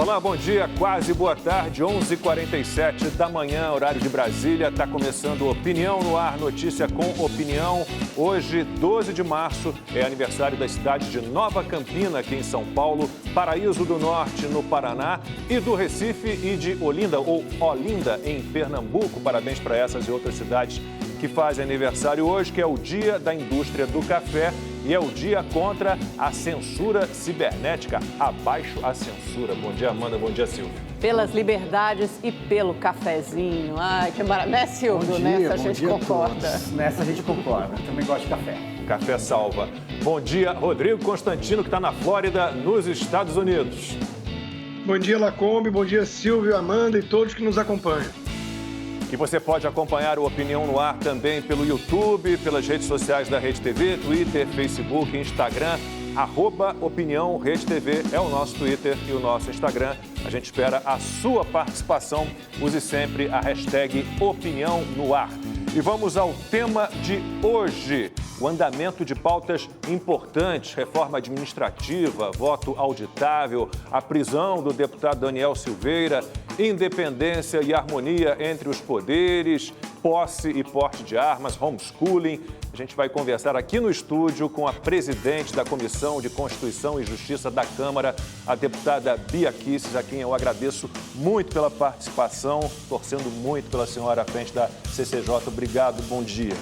Olá, bom dia, quase boa tarde, 11h47 da manhã, horário de Brasília. Está começando Opinião no Ar, notícia com opinião. Hoje, 12 de março, é aniversário da cidade de Nova Campina, aqui em São Paulo, Paraíso do Norte, no Paraná, e do Recife e de Olinda, ou Olinda, em Pernambuco. Parabéns para essas e outras cidades que fazem aniversário hoje, que é o Dia da Indústria do Café. E é o dia contra a censura cibernética. Abaixo a censura. Bom dia, Amanda. Bom dia, Silvio. Pelas liberdades e pelo cafezinho. Ai, que maravilha. Né, Silvio? Nessa a gente concorda. Nessa a gente concorda. Também gosto de café. Café salva. Bom dia, Rodrigo Constantino, que está na Flórida, nos Estados Unidos. Bom dia, Lacombe. Bom dia, Silvio, Amanda e todos que nos acompanham. E você pode acompanhar o Opinião no Ar também pelo YouTube, pelas redes sociais da Rede TV, Twitter, Facebook, Instagram. @Opinião Rede TV é o nosso Twitter e o nosso Instagram. A gente espera a sua participação. Use sempre a hashtag Opinião no Ar. E vamos ao tema de hoje. O andamento de pautas importantes, reforma administrativa, voto auditável, a prisão do deputado Daniel Silveira, independência e harmonia entre os poderes, posse e porte de armas, homeschooling. A gente vai conversar aqui no estúdio com a presidente da Comissão de Constituição e Justiça da Câmara, a deputada Bia Kicis, a quem eu agradeço muito pela participação, torcendo muito pela senhora à frente da CCJ. Obrigado, bom dia.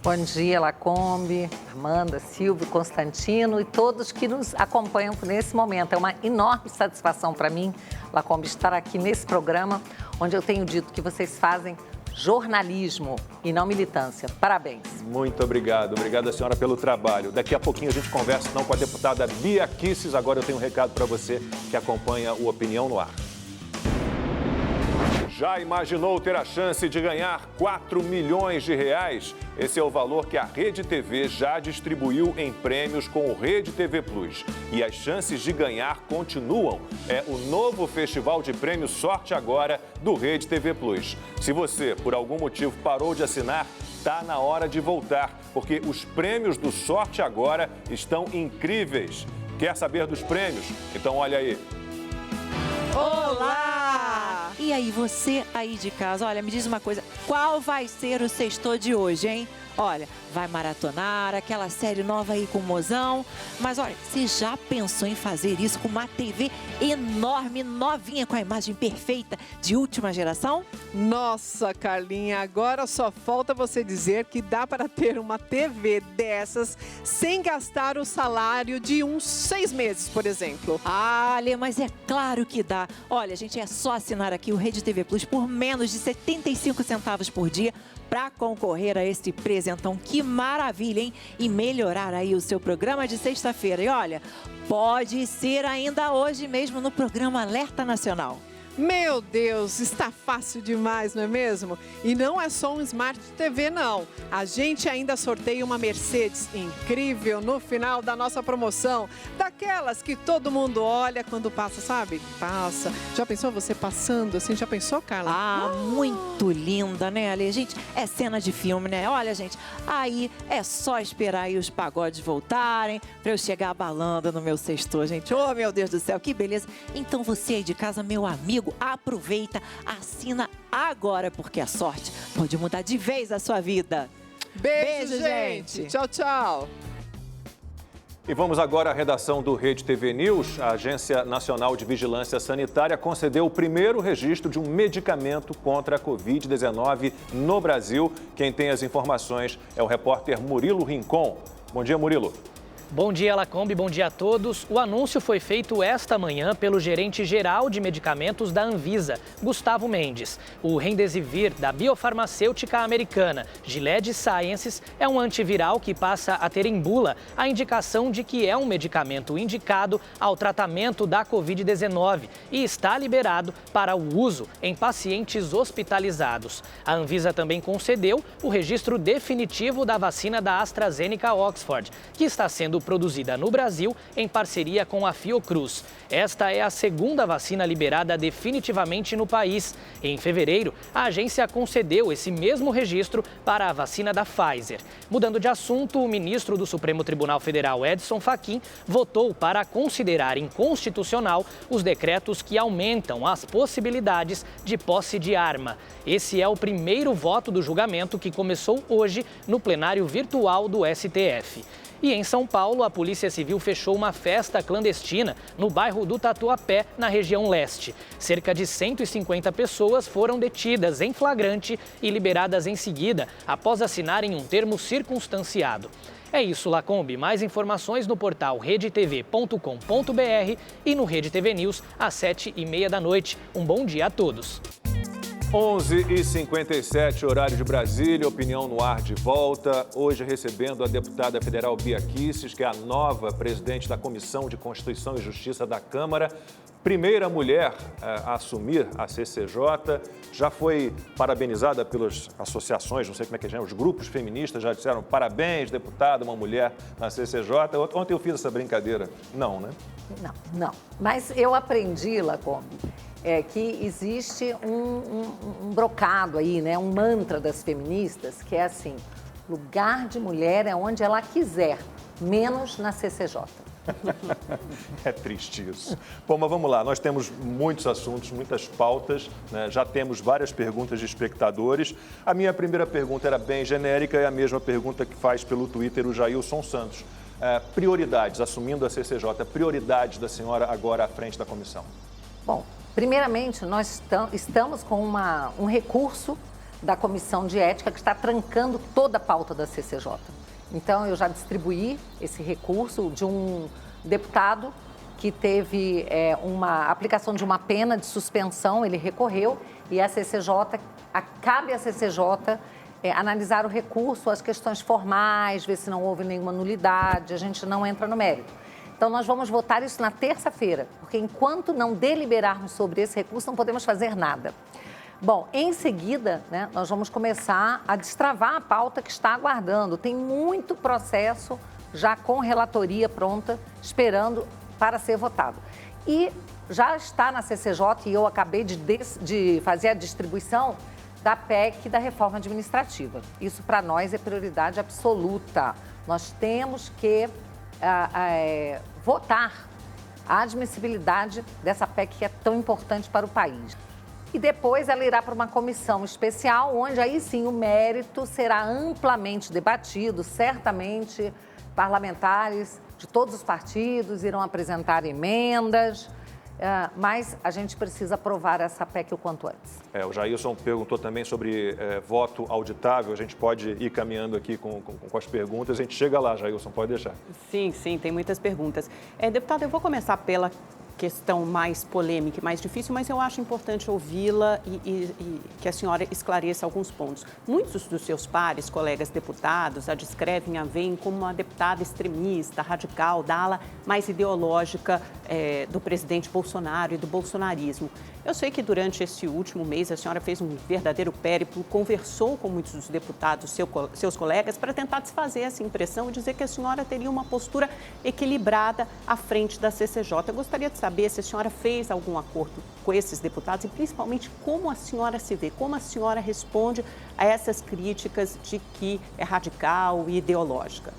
Bom dia, Lacombe, Amanda, Silvio, Constantino e todos que nos acompanham nesse momento. É uma enorme satisfação para mim, Lacombe, estar aqui nesse programa, onde eu tenho dito que vocês fazem jornalismo e não militância. Parabéns. Muito obrigado. Obrigado, senhora, pelo trabalho. Daqui a pouquinho a gente conversa então com a deputada Bia Kicis. Agora eu tenho um recado para você que acompanha o Opinião no Ar. Já imaginou ter a chance de ganhar 4 milhões de reais? Esse é o valor que a Rede TV já distribuiu em prêmios com o Rede TV Plus. E as chances de ganhar continuam. É o novo Festival de Prêmios Sorte Agora do Rede TV Plus. Se você, por algum motivo, parou de assinar, está na hora de voltar, porque os prêmios do Sorte Agora estão incríveis. Quer saber dos prêmios? Então olha aí. Olá! E aí, você aí de casa, olha, me diz uma coisa, qual vai ser o sextou de hoje, hein? Olha, vai maratonar aquela série nova aí com o Mozão, mas olha, você já pensou em fazer isso com uma TV enorme, novinha, com a imagem perfeita, de última geração? Nossa, Carlinha, agora só falta você dizer que dá para ter uma TV dessas sem gastar o salário de uns 6 meses, por exemplo. Ah, Lê, mas é claro que dá. Olha, gente, é só assinar aqui o Rede TV Plus por menos de 75 centavos por dia para concorrer a esse presentão. Que maravilha, hein? E melhorar aí o seu programa de sexta-feira. E olha, pode ser ainda hoje mesmo no programa Alerta Nacional. Meu Deus, está fácil demais, não é mesmo? E não é só um Smart TV, não. A gente ainda sorteia uma Mercedes incrível no final da nossa promoção. Daquelas que todo mundo olha quando passa, sabe? Passa. Já pensou você passando assim? Já pensou, Carla? Ah, muito linda, né, Ale? Gente, é cena de filme, né? Olha, gente, aí é só esperar aí os pagodes voltarem para eu chegar abalando no meu sextou, gente. Oh, meu Deus do céu, que beleza. Então você aí de casa, meu amigo, aproveita, assina agora, porque a sorte pode mudar de vez a sua vida. Beijo, gente. Tchau, tchau. E vamos agora à redação do Rede TV News. A Agência Nacional de Vigilância Sanitária concedeu o primeiro registro de um medicamento contra a Covid-19 no Brasil. Quem tem as informações é o repórter Murilo Rincon. Bom dia, Murilo. Bom dia, Lacombe, bom dia a todos. O anúncio foi feito esta manhã pelo gerente-geral de medicamentos da Anvisa, Gustavo Mendes. O Remdesivir, da biofarmacêutica americana Gilead Sciences, é um antiviral que passa a ter em bula a indicação de que é um medicamento indicado ao tratamento da Covid-19 e está liberado para o uso em pacientes hospitalizados. A Anvisa também concedeu o registro definitivo da vacina da AstraZeneca Oxford, que está sendo produzida no Brasil em parceria com a Fiocruz. Esta é a segunda vacina liberada definitivamente no país. Em fevereiro, a agência concedeu esse mesmo registro para a vacina da Pfizer. Mudando de assunto, o ministro do Supremo Tribunal Federal, Edson Fachin, votou para considerar inconstitucional os decretos que aumentam as possibilidades de posse de arma. Esse é o primeiro voto do julgamento que começou hoje no plenário virtual do STF. E em São Paulo, a Polícia Civil fechou uma festa clandestina no bairro do Tatuapé, na região leste. Cerca de 150 pessoas foram detidas em flagrante e liberadas em seguida, após assinarem um termo circunstanciado. É isso, Lacombe. Mais informações no portal redetv.com.br e no Rede TV News às 7h30 da noite. Um bom dia a todos. 11h57, horário de Brasília, Opinião no Ar de volta. Hoje recebendo a deputada federal Bia Kicis, que é a nova presidente da Comissão de Constituição e Justiça da Câmara. Primeira mulher a assumir a CCJ, já foi parabenizada pelas associações, não sei como é que chama, os grupos feministas já disseram parabéns, deputada, uma mulher na CCJ. Ontem eu fiz essa brincadeira. Não, né? Não. Mas eu aprendi, Lacombe, que existe um brocado aí, né? Um mantra das feministas, que é assim, lugar de mulher é onde ela quiser, menos na CCJ. É triste isso. Bom, mas vamos lá, nós temos muitos assuntos, muitas pautas, né? Já temos várias perguntas de espectadores. A minha primeira pergunta era bem genérica, é a mesma pergunta que faz pelo Twitter o Jailson Santos. Prioridades, assumindo a CCJ, prioridades da senhora agora à frente da comissão? Bom, primeiramente, nós estamos com um recurso da Comissão de Ética que está trancando toda a pauta da CCJ. Então, eu já distribuí esse recurso de um deputado que teve uma aplicação de uma pena de suspensão, ele recorreu e a CCJ, cabe à CCJ analisar o recurso, as questões formais, ver se não houve nenhuma nulidade, a gente não entra no mérito. Então, nós vamos votar isso na terça-feira, porque enquanto não deliberarmos sobre esse recurso, não podemos fazer nada. Bom, em seguida, né, nós vamos começar a destravar a pauta que está aguardando. Tem muito processo já com relatoria pronta, esperando para ser votado. E já está na CCJ, e eu acabei de fazer a distribuição da PEC da reforma administrativa. Isso, para nós, é prioridade absoluta. Nós temos que votar a admissibilidade dessa PEC que é tão importante para o país. E depois ela irá para uma comissão especial, onde aí sim o mérito será amplamente debatido. Certamente parlamentares de todos os partidos irão apresentar emendas, mas a gente precisa aprovar essa PEC o quanto antes. O Jailson perguntou também sobre voto auditável. A gente pode ir caminhando aqui com as perguntas. A gente chega lá, Jailson, pode deixar. Sim, tem muitas perguntas. Deputado, eu vou começar pela questão mais polêmica e mais difícil, mas eu acho importante ouvi-la e que a senhora esclareça alguns pontos. Muitos dos seus pares, colegas deputados, a descrevem, a veem como uma deputada extremista, radical, da ala mais ideológica do presidente Bolsonaro e do bolsonarismo. Eu sei que durante esse último mês a senhora fez um verdadeiro périplo, conversou com muitos dos deputados, seus colegas, para tentar desfazer essa impressão e dizer que a senhora teria uma postura equilibrada à frente da CCJ. Eu gostaria de saber se a senhora fez algum acordo com esses deputados e principalmente como a senhora se vê, como a senhora responde a essas críticas de que é radical e ideológica.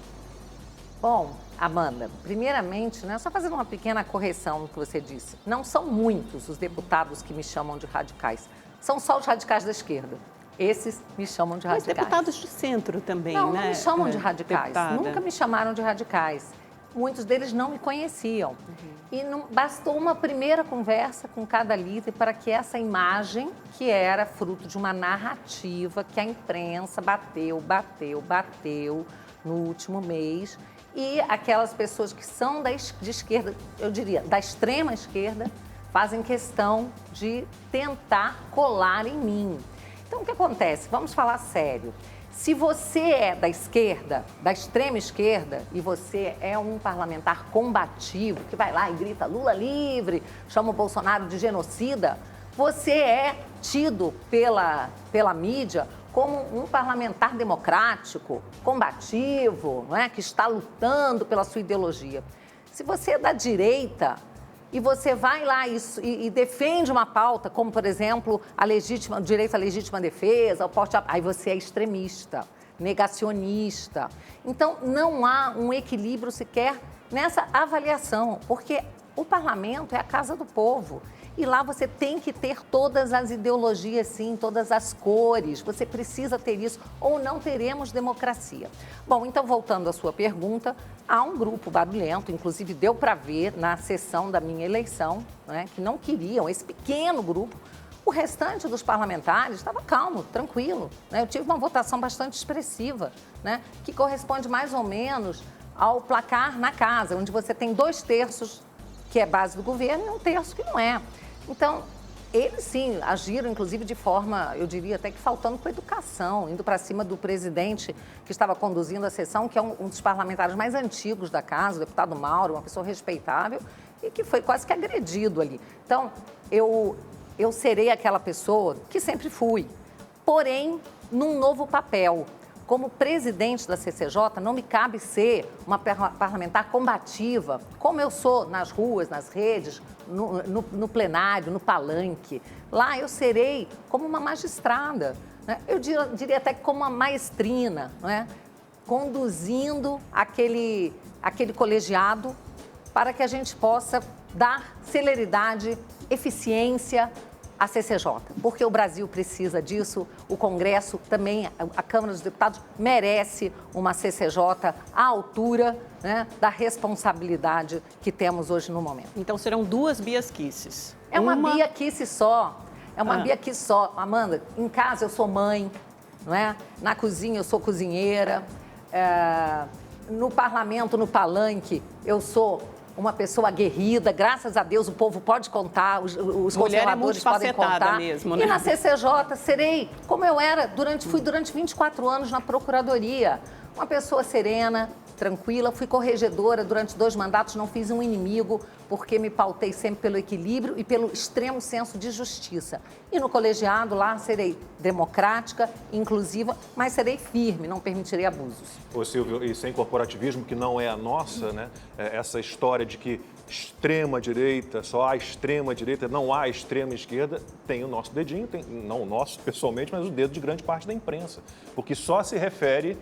Bom, Amanda, primeiramente, né, só fazendo uma pequena correção no que você disse. Não são muitos os deputados que me chamam de radicais. São só os radicais da esquerda. Esses me chamam de radicais. Mas deputados de centro também, não, né? Não me chamam de radicais. Deputada. Nunca me chamaram de radicais. Muitos deles não me conheciam. E não bastou uma primeira conversa com cada líder para que essa imagem, que era fruto de uma narrativa que a imprensa bateu no último mês, e aquelas pessoas que são de esquerda, eu diria, da extrema esquerda, fazem questão de tentar colar em mim. Então, o que acontece? Vamos falar sério. Se você é da esquerda, da extrema esquerda, e você é um parlamentar combativo, que vai lá e grita Lula livre, chama o Bolsonaro de genocida, você é tido pela mídia como um parlamentar democrático, combativo, não é? Que está lutando pela sua ideologia. Se você é da direita e você vai lá e defende uma pauta, como, por exemplo, o direito à legítima defesa, aí você é extremista, negacionista. Então, não há um equilíbrio sequer nessa avaliação, porque o parlamento é a casa do povo. E lá você tem que ter todas as ideologias, sim, todas as cores. Você precisa ter isso, ou não teremos democracia. Bom, então, voltando à sua pergunta, há um grupo barulhento, inclusive deu para ver na sessão da minha eleição, né, que não queriam, esse pequeno grupo. O restante dos parlamentares estava calmo, tranquilo, né? Eu tive uma votação bastante expressiva, né, que corresponde mais ou menos ao placar na casa, onde você tem 2/3 que é base do governo e 1/3 que não é. Então, eles sim agiram, inclusive, de forma, eu diria até que faltando com educação, indo para cima do presidente que estava conduzindo a sessão, que é um dos parlamentares mais antigos da casa, o deputado Mauro, uma pessoa respeitável, e que foi quase que agredido ali. Então, eu serei aquela pessoa que sempre fui, porém, num novo papel. Como presidente da CCJ, não me cabe ser uma parlamentar combativa, como eu sou nas ruas, nas redes, no plenário, no palanque. Lá eu serei como uma magistrada, né? Eu diria até que como uma maestrina, não é? Conduzindo aquele colegiado para que a gente possa dar celeridade, eficiência à CCJ, porque o Brasil precisa disso, o Congresso também, a Câmara dos Deputados merece uma CCJ à altura, né, da responsabilidade que temos hoje no momento. Então serão 2 Bias Kisses. É uma Bia Kicis só, Bia Kicis só. Amanda, em casa eu sou mãe, não é? Na cozinha eu sou cozinheira, no parlamento, no palanque, eu sou uma pessoa aguerrida, graças a Deus o povo pode contar, os conservadores podem contar. Mesmo, né? E na CCJ serei, como eu fui durante 24 anos na Procuradoria, uma pessoa serena, tranquila, fui corregedora durante 2 mandatos, não fiz um inimigo, porque me pautei sempre pelo equilíbrio e pelo extremo senso de justiça. E no colegiado lá serei democrática, inclusiva, mas serei firme, não permitirei abusos. Ô Silvio, e sem corporativismo, que não é a nossa, né? Essa história de que extrema-direita, só há extrema-direita, não há extrema-esquerda, tem o nosso dedinho, não o nosso pessoalmente, mas o dedo de grande parte da imprensa, porque só se refere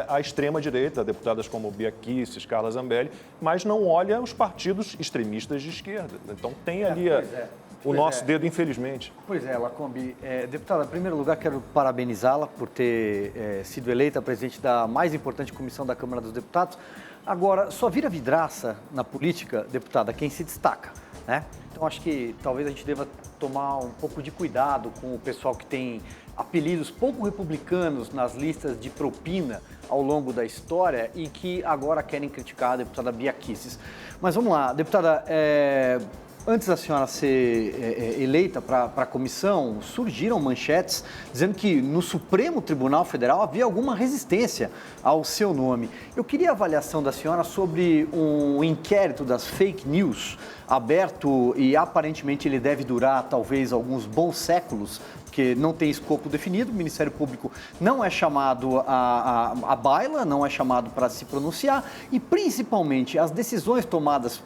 à extrema-direita, a deputadas como Bia Kicis, Carla Zambelli, mas não olha os partidos extremistas de esquerda. Então tem ali o nosso dedo, infelizmente. Pois é, Lacombe. Deputada, em primeiro lugar, quero parabenizá-la por ter sido eleita presidente da mais importante comissão da Câmara dos Deputados. Agora, só vira vidraça na política, deputada, quem se destaca, né? Então, acho que talvez a gente deva tomar um pouco de cuidado com o pessoal que tem apelidos pouco republicanos nas listas de propina ao longo da história e que agora querem criticar a deputada Bia Kicis. Mas vamos lá, deputada, antes da senhora ser eleita para a comissão, surgiram manchetes dizendo que no Supremo Tribunal Federal havia alguma resistência ao seu nome. Eu queria a avaliação da senhora sobre um inquérito das fake news aberto e aparentemente ele deve durar talvez alguns bons séculos, porque não tem escopo definido, o Ministério Público não é chamado à baila, não é chamado para se pronunciar e, principalmente, as decisões tomadas,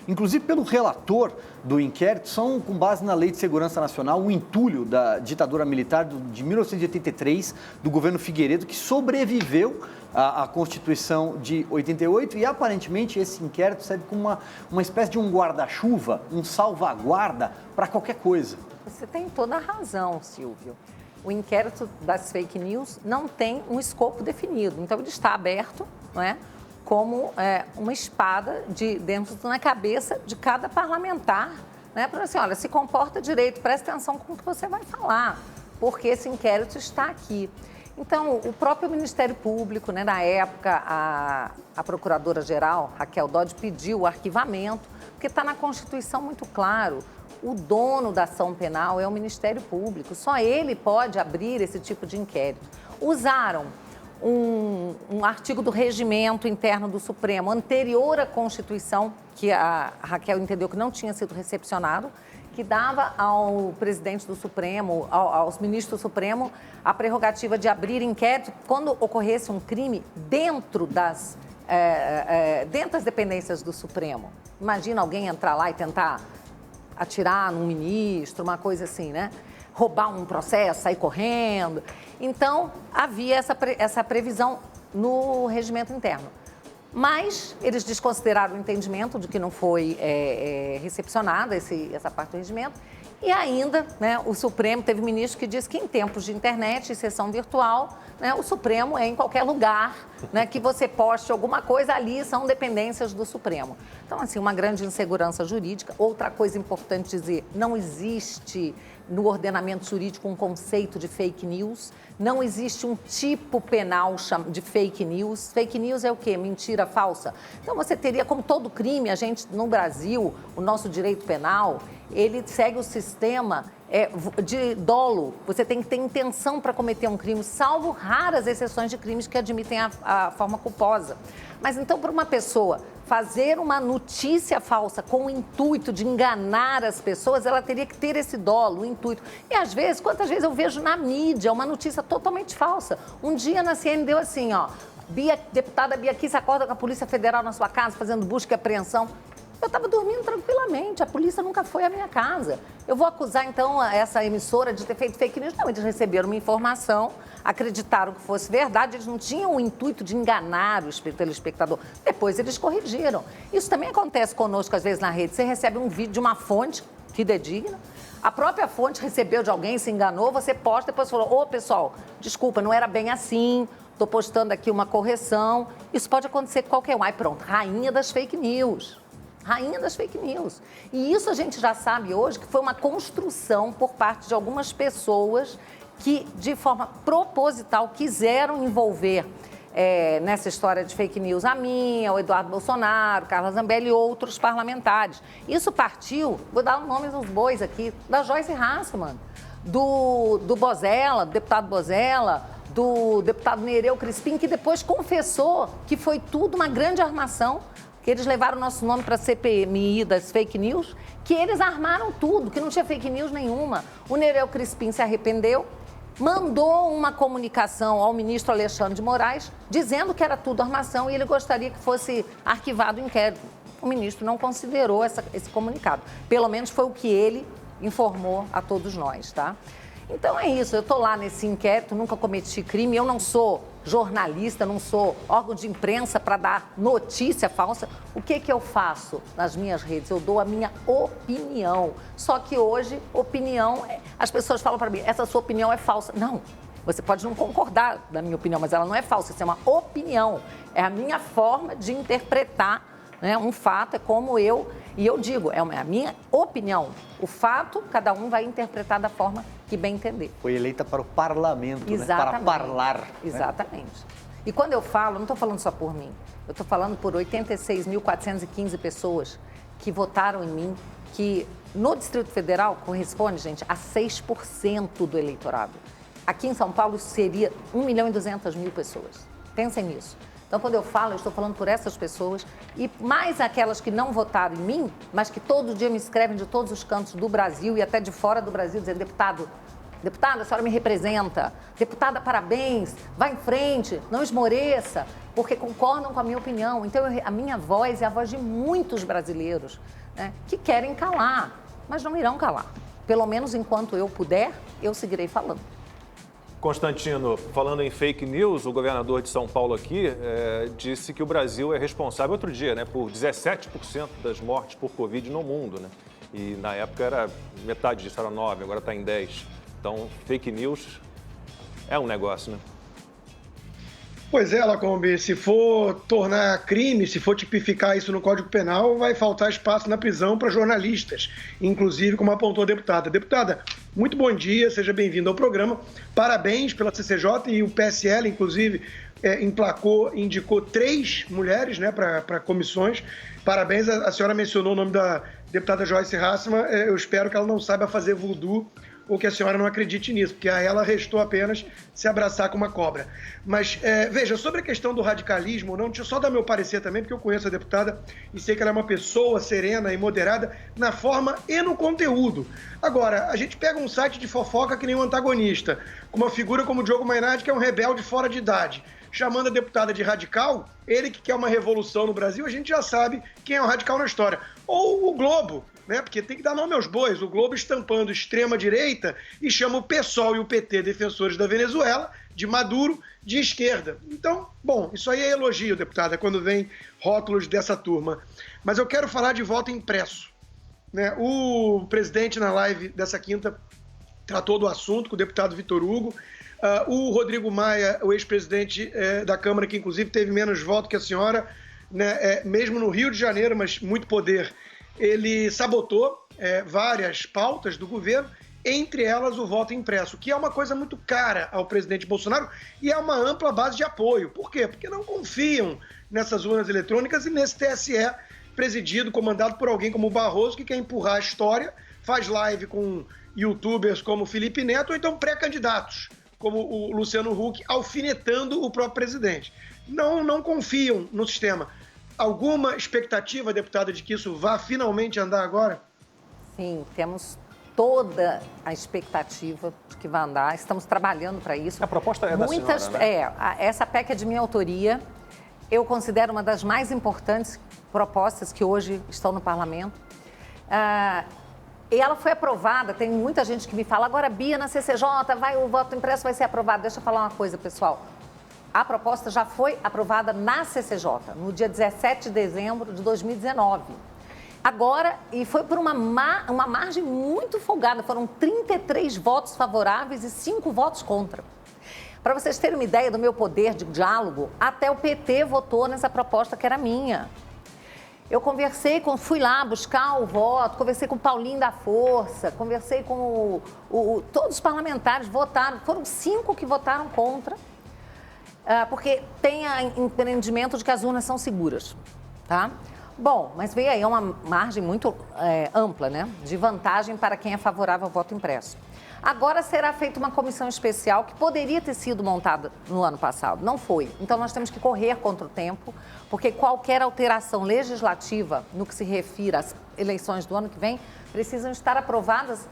inclusive pelo relator do inquérito, são com base na Lei de Segurança Nacional, o entulho da ditadura militar de 1983, do governo Figueiredo, que sobreviveu à Constituição de 88 e, aparentemente, esse inquérito serve como uma espécie de um guarda-chuva, um salvaguarda para qualquer coisa. Você tem toda a razão, Silvio. O inquérito das fake news não tem um escopo definido. Então, ele está aberto, não é, como uma espada dentro na cabeça de cada parlamentar, né, para assim, olha, se comporta direito, presta atenção com o que você vai falar, porque esse inquérito está aqui. Então, o próprio Ministério Público, né, na época, a Procuradora-Geral, Raquel Dodge, pediu o arquivamento, porque está na Constituição muito claro. O dono da ação penal é o Ministério Público, só ele pode abrir esse tipo de inquérito. Usaram um artigo do regimento interno do Supremo, anterior à Constituição, que a Raquel entendeu que não tinha sido recepcionado, que dava ao presidente do Supremo, aos ministros do Supremo, a prerrogativa de abrir inquérito quando ocorresse um crime dentro das dependências do Supremo. Imagina alguém entrar lá e tentar atirar num ministro, uma coisa assim, né? Roubar um processo, sair correndo. Então, havia essa previsão no regimento interno. Mas eles desconsideraram o entendimento de que não foi recepcionada essa parte do regimento. E ainda, né, o Supremo teve ministro que disse que em tempos de internet e sessão virtual, né, o Supremo é em qualquer lugar, né, que você poste alguma coisa, ali são dependências do Supremo. Então, assim, uma grande insegurança jurídica. Outra coisa importante dizer, não existe no ordenamento jurídico um conceito de fake news, não existe um tipo penal de fake news. Fake news é o quê? Mentira falsa. Então, você teria, como todo crime, a gente, no Brasil, o nosso direito penal, ele segue o sistema de dolo. Você tem que ter intenção para cometer um crime, salvo raras exceções de crimes que admitem a forma culposa. Mas, então, para uma pessoa fazer uma notícia falsa com o intuito de enganar as pessoas, ela teria que ter esse dolo, o intuito. E, às vezes, quantas vezes eu vejo na mídia uma notícia totalmente falsa. Um dia na CNN deu assim, ó, deputada Bia Kicis acorda com a Polícia Federal na sua casa fazendo busca e apreensão. Eu estava dormindo tranquilamente, a polícia nunca foi à minha casa. Eu vou acusar, então, essa emissora de ter feito fake news? Não, eles receberam uma informação, acreditaram que fosse verdade, eles não tinham o intuito de enganar o telespectador. Depois eles corrigiram. Isso também acontece conosco, às vezes, na rede. Você recebe um vídeo de uma fonte fidedigna, a própria fonte recebeu de alguém, se enganou, você posta, depois falou, ô, pessoal, desculpa, não era bem assim, estou postando aqui uma correção. Isso pode acontecer com qualquer um. Aí pronto, rainha das fake news. Rainha das fake news. E isso a gente já sabe hoje que foi uma construção por parte de algumas pessoas que, de forma proposital, quiseram envolver nessa história de fake news a minha, o Eduardo Bolsonaro, Carla Zambelli e outros parlamentares. Isso partiu, vou dar o nome dos bois aqui, da Joyce Hasselmann, do Bozella, do deputado Bozella, do deputado Nereu Crispim, que depois confessou que foi tudo uma grande armação, que eles levaram o nosso nome para a CPMI das fake news, que eles armaram tudo, que não tinha fake news nenhuma. O Nereu Crispim se arrependeu, mandou uma comunicação ao ministro Alexandre de Moraes, dizendo que era tudo armação e ele gostaria que fosse arquivado o inquérito. O ministro não considerou esse comunicado. Pelo menos foi o que ele informou a todos nós, tá? Então é isso, eu estou lá nesse inquérito, nunca cometi crime, eu não sou jornalista, não sou órgão de imprensa para dar notícia falsa. O que eu faço nas minhas redes? Eu dou a minha opinião. Só que hoje, opinião, as pessoas falam para mim, essa sua opinião é falsa. Não, você pode não concordar da minha opinião, mas ela não é falsa, isso é uma opinião. É a minha forma de interpretar, né, um fato, é como eu digo, é a minha opinião. O fato, cada um vai interpretar da forma que bem entender. Foi eleita para o parlamento, exatamente, né? Para parlar. Exatamente. Né? E quando eu falo, não estou falando só por mim, eu estou falando por 86.415 pessoas que votaram em mim, que no Distrito Federal corresponde, gente, a 6% do eleitorado. Aqui em São Paulo seria 1.200.000 pessoas. Pensem nisso. Então, quando eu falo, eu estou falando por essas pessoas e mais aquelas que não votaram em mim, mas que todo dia me escrevem de todos os cantos do Brasil e até de fora do Brasil, dizendo, deputada, a senhora me representa. Deputada, parabéns, vá em frente, não esmoreça, porque concordam com a minha opinião. Então, a minha voz é a voz de muitos brasileiros, né, que querem calar, mas não irão calar. Pelo menos enquanto eu puder, eu seguirei falando. Constantino, falando em fake news, o governador de São Paulo aqui disse que o Brasil é responsável, outro dia, né, por 17% das mortes por Covid no mundo, né? E na época era metade disso, era 9%, agora está em 10%. Então, fake news é um negócio, né? Pois é, Lacombe, se for tornar crime, se for tipificar isso no Código Penal, vai faltar espaço na prisão para jornalistas, inclusive como apontou a deputada. Deputada, muito bom dia, seja bem-vindo ao programa. Parabéns pela CCJ e o PSL, inclusive, indicou 3 mulheres, né, para comissões. Parabéns, a senhora mencionou o nome da deputada Joyce Hasselmann, eu espero que ela não saiba fazer voodoo ou que a senhora não acredite nisso, porque a ela restou apenas se abraçar com uma cobra. Mas, veja, sobre a questão do radicalismo, não, deixa eu só dar meu parecer também, porque eu conheço a deputada e sei que ela é uma pessoa serena e moderada na forma e no conteúdo. Agora, a gente pega um site de fofoca que nem um antagonista, com uma figura como o Diogo Mainardi, que é um rebelde fora de idade, chamando a deputada de radical, ele que quer uma revolução no Brasil, a gente já sabe quem é o radical na história. Ou o Globo, né? Porque tem que dar nome aos bois. O Globo estampando extrema-direita e chama o PSOL e o PT, defensores da Venezuela, de Maduro, de esquerda. Então, bom, isso aí é elogio, deputada, quando vem rótulos dessa turma. Mas eu quero falar de voto impresso, né? O presidente, na live dessa quinta, tratou do assunto com o deputado Vitor Hugo. O Rodrigo Maia, o ex-presidente da Câmara, que inclusive teve menos voto que a senhora, né, mesmo no Rio de Janeiro, mas muito poder, ele sabotou várias pautas do governo, entre elas o voto impresso, que é uma coisa muito cara ao presidente Bolsonaro e é uma ampla base de apoio. Por quê? Porque não confiam nessas urnas eletrônicas e nesse TSE presidido, comandado por alguém como o Barroso, que quer empurrar a história, faz live com youtubers como Felipe Neto ou então pré-candidatos, como o Luciano Huck, alfinetando o próprio presidente. Não confiam no sistema. Alguma expectativa, deputada, de que isso vá finalmente andar agora? Sim, temos toda a expectativa de que vai andar. Estamos trabalhando para isso. A proposta é da senhora, né? Essa PEC é de minha autoria. Eu considero uma das mais importantes propostas que hoje estão no parlamento. E ela foi aprovada, tem muita gente que me fala, agora, Bia, na CCJ, o voto impresso vai ser aprovado. Deixa eu falar uma coisa, pessoal. A proposta já foi aprovada na CCJ, no dia 17 de dezembro de 2019. Agora, e foi por uma margem muito folgada, foram 33 votos favoráveis e 5 votos contra. Para vocês terem uma ideia do meu poder de diálogo, até o PT votou nessa proposta que era minha. Eu fui lá buscar o voto, conversei com o Paulinho da Força, conversei com todos os parlamentares, votaram, foram 5 que votaram contra, porque tem entendimento de que as urnas são seguras, tá? Bom, mas veio aí uma margem muito ampla, né, de vantagem para quem é favorável ao voto impresso. Agora será feita uma comissão especial que poderia ter sido montada no ano passado, não foi. Então nós temos que correr contra o tempo, porque qualquer alteração legislativa no que se refere às eleições do ano que vem precisam estar aprovadas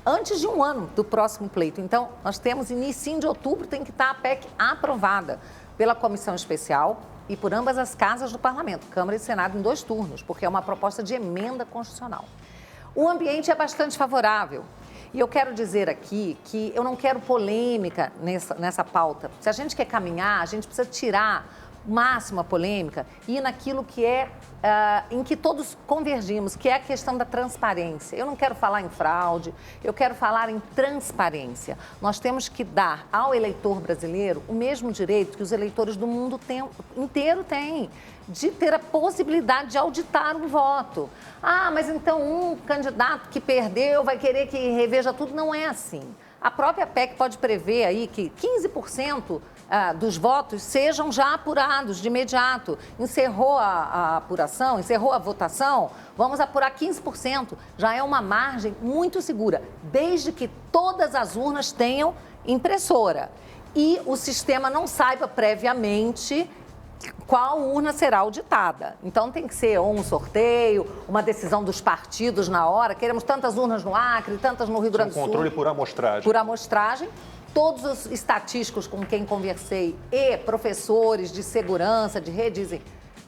antes de um ano do próximo pleito. Então nós temos início de outubro, tem que estar a PEC aprovada pela comissão especial e por ambas as casas do parlamento, Câmara e Senado, em 2 turnos, porque é uma proposta de emenda constitucional. O ambiente é bastante favorável. E eu quero dizer aqui que eu não quero polêmica nessa pauta. Se a gente quer caminhar, a gente precisa tirar máxima polêmica e ir naquilo que em que todos convergimos, que é a questão da transparência. Eu não quero falar em fraude, eu quero falar em transparência. Nós temos que dar ao eleitor brasileiro o mesmo direito que os eleitores do mundo inteiro têm, de ter a possibilidade de auditar um voto. Mas então um candidato que perdeu vai querer que reveja tudo. Não é assim. A própria PEC pode prever aí que 15% dos votos sejam já apurados de imediato. Encerrou a apuração, encerrou a votação, vamos apurar 15%. Já é uma margem muito segura, desde que todas as urnas tenham impressora e o sistema não saiba previamente qual urna será auditada. Então tem que ser ou um sorteio, uma decisão dos partidos na hora. Queremos tantas urnas no Acre, tantas no Rio Grande do Sul. Controle por amostragem. Por amostragem. Todos os estatísticos com quem conversei e professores de segurança, de rede, dizem,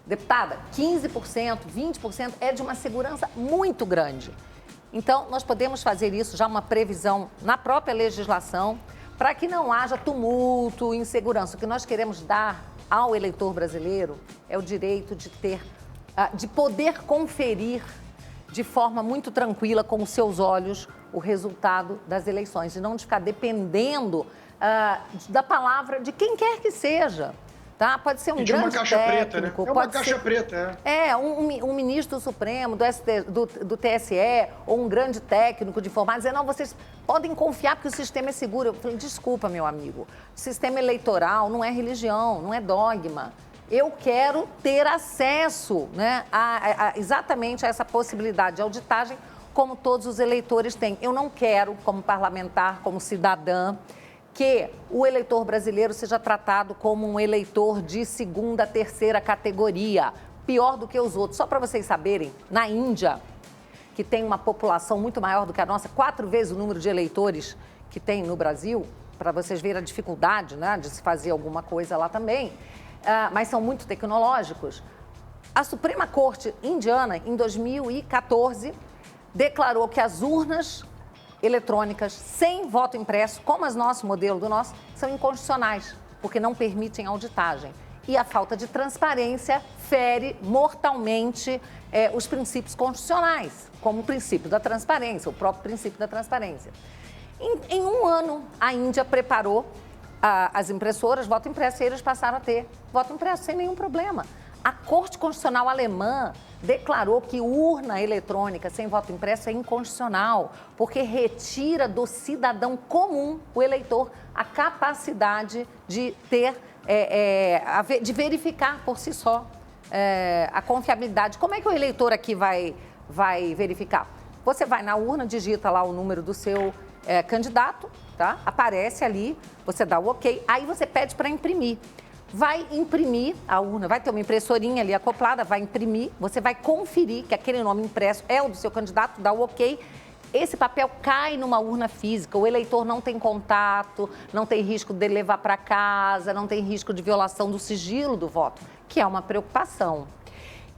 deputada, 15%, 20% é de uma segurança muito grande. Então, nós podemos fazer isso, já uma previsão na própria legislação, para que não haja tumulto, insegurança. O que nós queremos dar ao eleitor brasileiro é o direito de poder conferir de forma muito tranquila, com os seus olhos, o resultado das eleições, e não de ficar dependendo da palavra de quem quer que seja. Tá? Pode ser um grande caixa técnico, preta, né? É uma caixa preta, um ministro do Supremo, do TSE, ou um grande técnico de informar, dizer, não, vocês podem confiar porque o sistema é seguro. Eu falei, desculpa, meu amigo, o sistema eleitoral não é religião, não é dogma. Eu quero ter acesso, né, exatamente a essa possibilidade de auditagem como todos os eleitores têm. Eu não quero, como parlamentar, como cidadã, que o eleitor brasileiro seja tratado como um eleitor de segunda, terceira categoria, pior do que os outros. Só para vocês saberem, na Índia, que tem uma população muito maior do que a nossa, 4 vezes o número de eleitores que tem no Brasil, para vocês verem a dificuldade, né, de se fazer alguma coisa lá também, mas são muito tecnológicos. A Suprema Corte indiana, em 2014, declarou que as urnas eletrônicas sem voto impresso, como as nosso modelo do nosso, são inconstitucionais, porque não permitem auditagem. E a falta de transparência fere mortalmente os princípios constitucionais, como o princípio da transparência, o próprio princípio da transparência. Em um ano, a Índia preparou as impressoras, voto impresso, e eles passaram a ter voto impresso sem nenhum problema. A Corte Constitucional Alemã declarou que urna eletrônica sem voto impresso é inconstitucional, porque retira do cidadão comum, o eleitor, a capacidade de ter, de verificar por si só a confiabilidade. Como é que o eleitor aqui vai verificar? Você vai na urna, digita lá o número do seu candidato, tá? Aparece ali, você dá o ok, aí você pede para imprimir. Vai imprimir a urna, vai ter uma impressorinha ali acoplada, vai imprimir, você vai conferir que aquele nome impresso é o do seu candidato, dá o ok. Esse papel cai numa urna física, o eleitor não tem contato, não tem risco de levar para casa, não tem risco de violação do sigilo do voto, que é uma preocupação.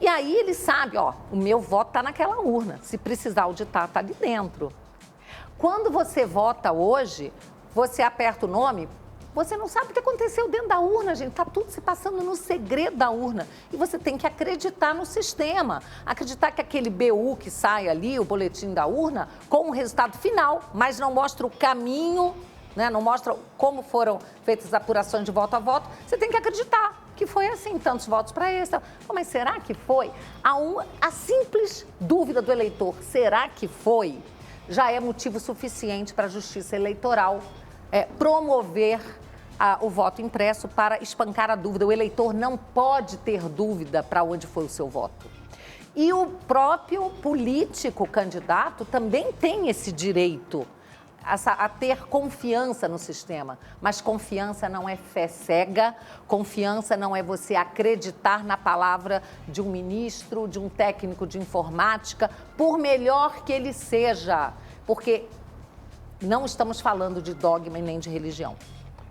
E aí ele sabe, ó, o meu voto está naquela urna, se precisar auditar, está ali dentro. Quando você vota hoje, você aperta o nome, você não sabe o que aconteceu dentro da urna, gente. Está tudo se passando no segredo da urna. E você tem que acreditar no sistema. Acreditar que aquele BU que sai ali, o boletim da urna, com o resultado final, mas não mostra o caminho, né? Não mostra como foram feitas as apurações de voto a voto. Você tem que acreditar que foi assim, tantos votos para esse. Mas será que foi? A simples dúvida do eleitor, será que foi? Já é motivo suficiente para a Justiça Eleitoral promover o voto impresso para espancar a dúvida. O eleitor não pode ter dúvida para onde foi o seu voto. E o próprio político candidato também tem esse direito a ter confiança no sistema. Mas confiança não é fé cega, confiança não é você acreditar na palavra de um ministro, de um técnico de informática, por melhor que ele seja, porque não estamos falando de dogma e nem de religião.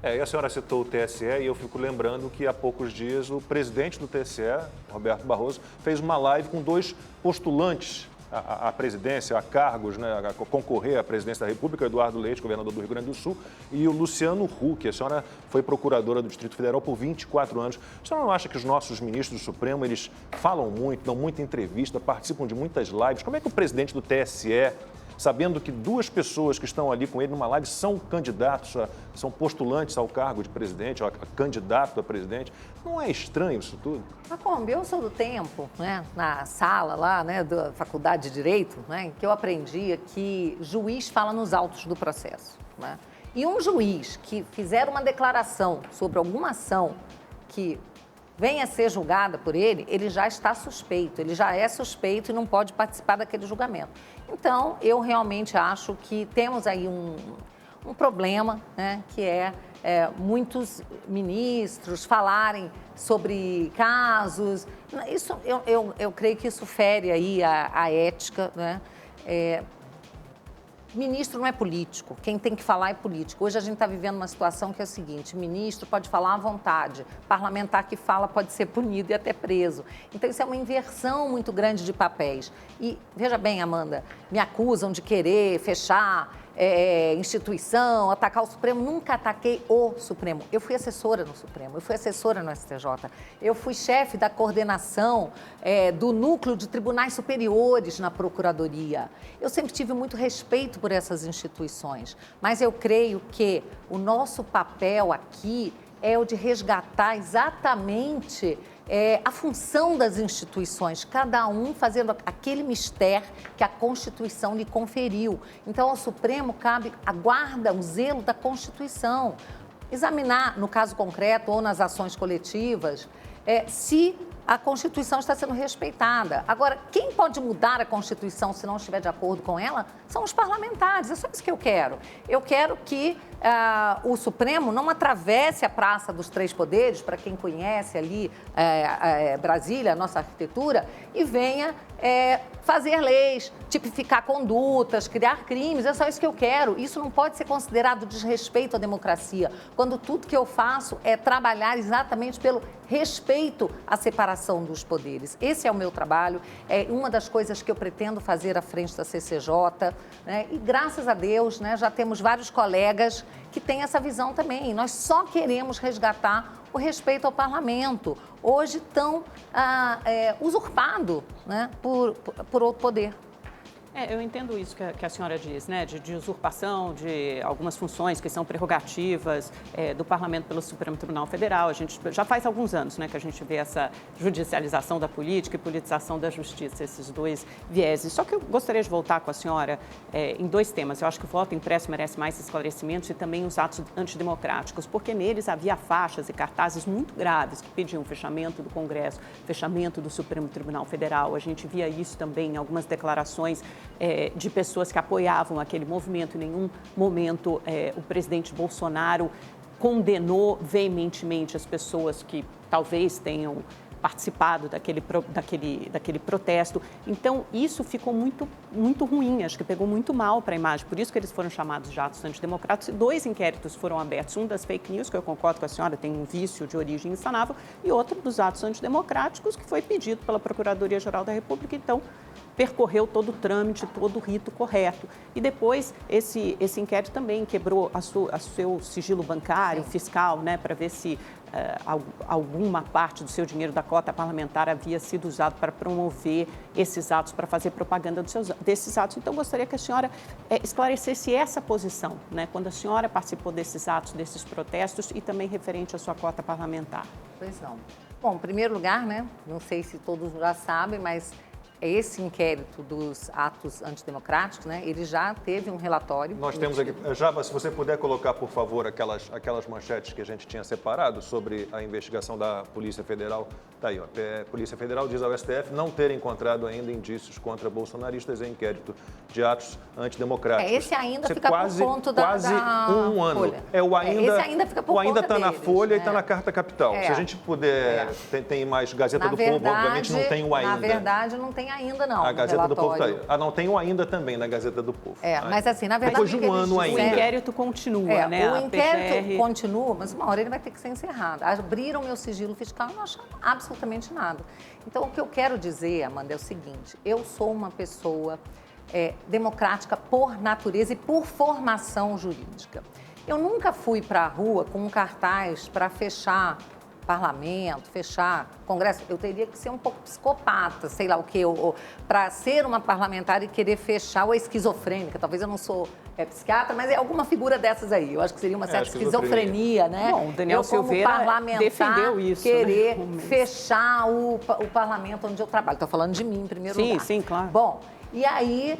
E a senhora citou o TSE e eu fico lembrando que há poucos dias o presidente do TSE, Roberto Barroso, fez uma live com 2 postulantes à presidência, a cargos, né, a concorrer à presidência da República, Eduardo Leite, governador do Rio Grande do Sul, e o Luciano Huck. A senhora foi procuradora do Distrito Federal por 24 anos. A senhora não acha que os nossos ministros do Supremo, eles falam muito, dão muita entrevista, participam de muitas lives? Como é que o presidente do TSE, sabendo que 2 pessoas que estão ali com ele numa live são candidatos, são postulantes ao cargo de presidente, a candidato a presidente, não é estranho isso tudo? Macombi, eu sou do tempo, né, na sala lá, né, da Faculdade de Direito, né, que eu aprendia que juiz fala nos autos do processo, né? E um juiz que fizer uma declaração sobre alguma ação que venha a ser julgada por ele, ele já está suspeito, ele já é suspeito e não pode participar daquele julgamento. Então, eu realmente acho que temos aí um problema, né, que é muitos ministros falarem sobre casos. Isso, eu creio que isso fere aí a ética, né? Ministro não é político, quem tem que falar é político. Hoje a gente está vivendo uma situação que é a seguinte: ministro pode falar à vontade, parlamentar que fala pode ser punido e até preso. Então isso é uma inversão muito grande de papéis. E veja bem, Amanda, me acusam de querer fechar instituição, atacar o Supremo. Nunca ataquei o Supremo. Eu fui assessora no Supremo, eu fui assessora no STJ, eu fui chefe da coordenação do núcleo de tribunais superiores na Procuradoria. Eu sempre tive muito respeito por essas instituições, mas eu creio que o nosso papel aqui é o de resgatar exatamente a função das instituições, cada um fazendo aquele mistério que a Constituição lhe conferiu. Então, ao Supremo cabe a guarda, o zelo da Constituição. Examinar, no caso concreto ou nas ações coletivas, se a Constituição está sendo respeitada. Agora, quem pode mudar a Constituição se não estiver de acordo com ela são os parlamentares. É só isso que eu quero. Eu quero que o Supremo não atravesse a Praça dos Três Poderes, para quem conhece ali Brasília, a nossa arquitetura, e venha fazer leis, tipificar condutas, criar crimes. É só isso que eu quero. Isso não pode ser considerado desrespeito à democracia, quando tudo que eu faço é trabalhar exatamente pelo respeito à separação dos poderes. Esse é o meu trabalho, é uma das coisas que eu pretendo fazer à frente da CCJ, né? E graças a Deus, né, já temos vários colegas que têm essa visão também. Nós só queremos resgatar o respeito ao parlamento, hoje tão usurpado, né, por outro poder. Eu entendo isso que a senhora diz, né, de usurpação de algumas funções que são prerrogativas do Parlamento pelo Supremo Tribunal Federal. A gente já faz alguns anos, né, que a gente vê essa judicialização da política e politização da justiça, esses dois vieses. Só que eu gostaria de voltar com a senhora em dois temas. Eu acho que o voto impresso merece mais esclarecimentos e também os atos antidemocráticos, porque neles havia faixas e cartazes muito graves que pediam o fechamento do Congresso, fechamento do Supremo Tribunal Federal. A gente via isso também em algumas declarações de pessoas que apoiavam aquele movimento. Em nenhum momento o presidente Bolsonaro condenou veementemente as pessoas que talvez tenham participado daquele protesto. Então, isso ficou muito, muito ruim, acho que pegou muito mal para a imagem. Por isso que eles foram chamados de atos antidemocráticos. 2 inquéritos foram abertos, um das fake news, que eu concordo com a senhora, tem um vício de origem insanável, e outro dos atos antidemocráticos, que foi pedido pela Procuradoria-Geral da República. Então, percorreu todo o trâmite, todo o rito correto. E depois, esse inquérito também quebrou o seu sigilo bancário, fiscal, né, para ver se alguma parte do seu dinheiro da cota parlamentar havia sido usado para promover esses atos, para fazer propaganda desses atos. Então, gostaria que a senhora esclarecesse essa posição, né, quando a senhora participou desses atos, desses protestos e também referente à sua cota parlamentar. Pois não. Bom, em primeiro lugar, né, não sei se todos já sabem, mas esse inquérito dos atos antidemocráticos, né, ele já teve um relatório. Nós temos aqui, Java, se você puder colocar, por favor, aquelas manchetes que a gente tinha separado sobre a investigação da Polícia Federal. Está aí, ó. A Polícia Federal diz ao STF não ter encontrado ainda indícios contra bolsonaristas em inquérito de atos antidemocráticos. Esse ainda fica por conta quase um ano. Folha. Esse ainda fica por o ainda conta está na deles, Folha, né? E está na Carta Capital. Se a gente puder, tem mais Gazeta do Povo, obviamente não tem o ainda. Na verdade, não tem ainda, não. A Gazeta do Povo está aí. Não tem o ainda também na Gazeta do Povo. Mas assim, na verdade... Depois de um ano ainda. O inquérito continua, né? O inquérito continua, mas uma hora ele vai ter que ser encerrado. Abriram meu sigilo fiscal e não acharam absolutamente nada. Então, o que eu quero dizer, Amanda, é o seguinte: eu sou uma pessoa democrática por natureza e por formação jurídica. Eu nunca fui para a rua com um cartaz para fechar parlamento, fechar Congresso. Eu teria que ser um pouco psicopata, sei lá o quê, para ser uma parlamentar e querer fechar, ou esquizofrênica. Talvez eu não sou psiquiatra, mas é alguma figura dessas aí. Eu acho que seria uma certa esquizofrenia, né? Bom, o Daniel Silveira defendeu isso, querer fechar o parlamento onde eu trabalho. Estou falando de mim em primeiro lugar. Sim, claro. Bom, e aí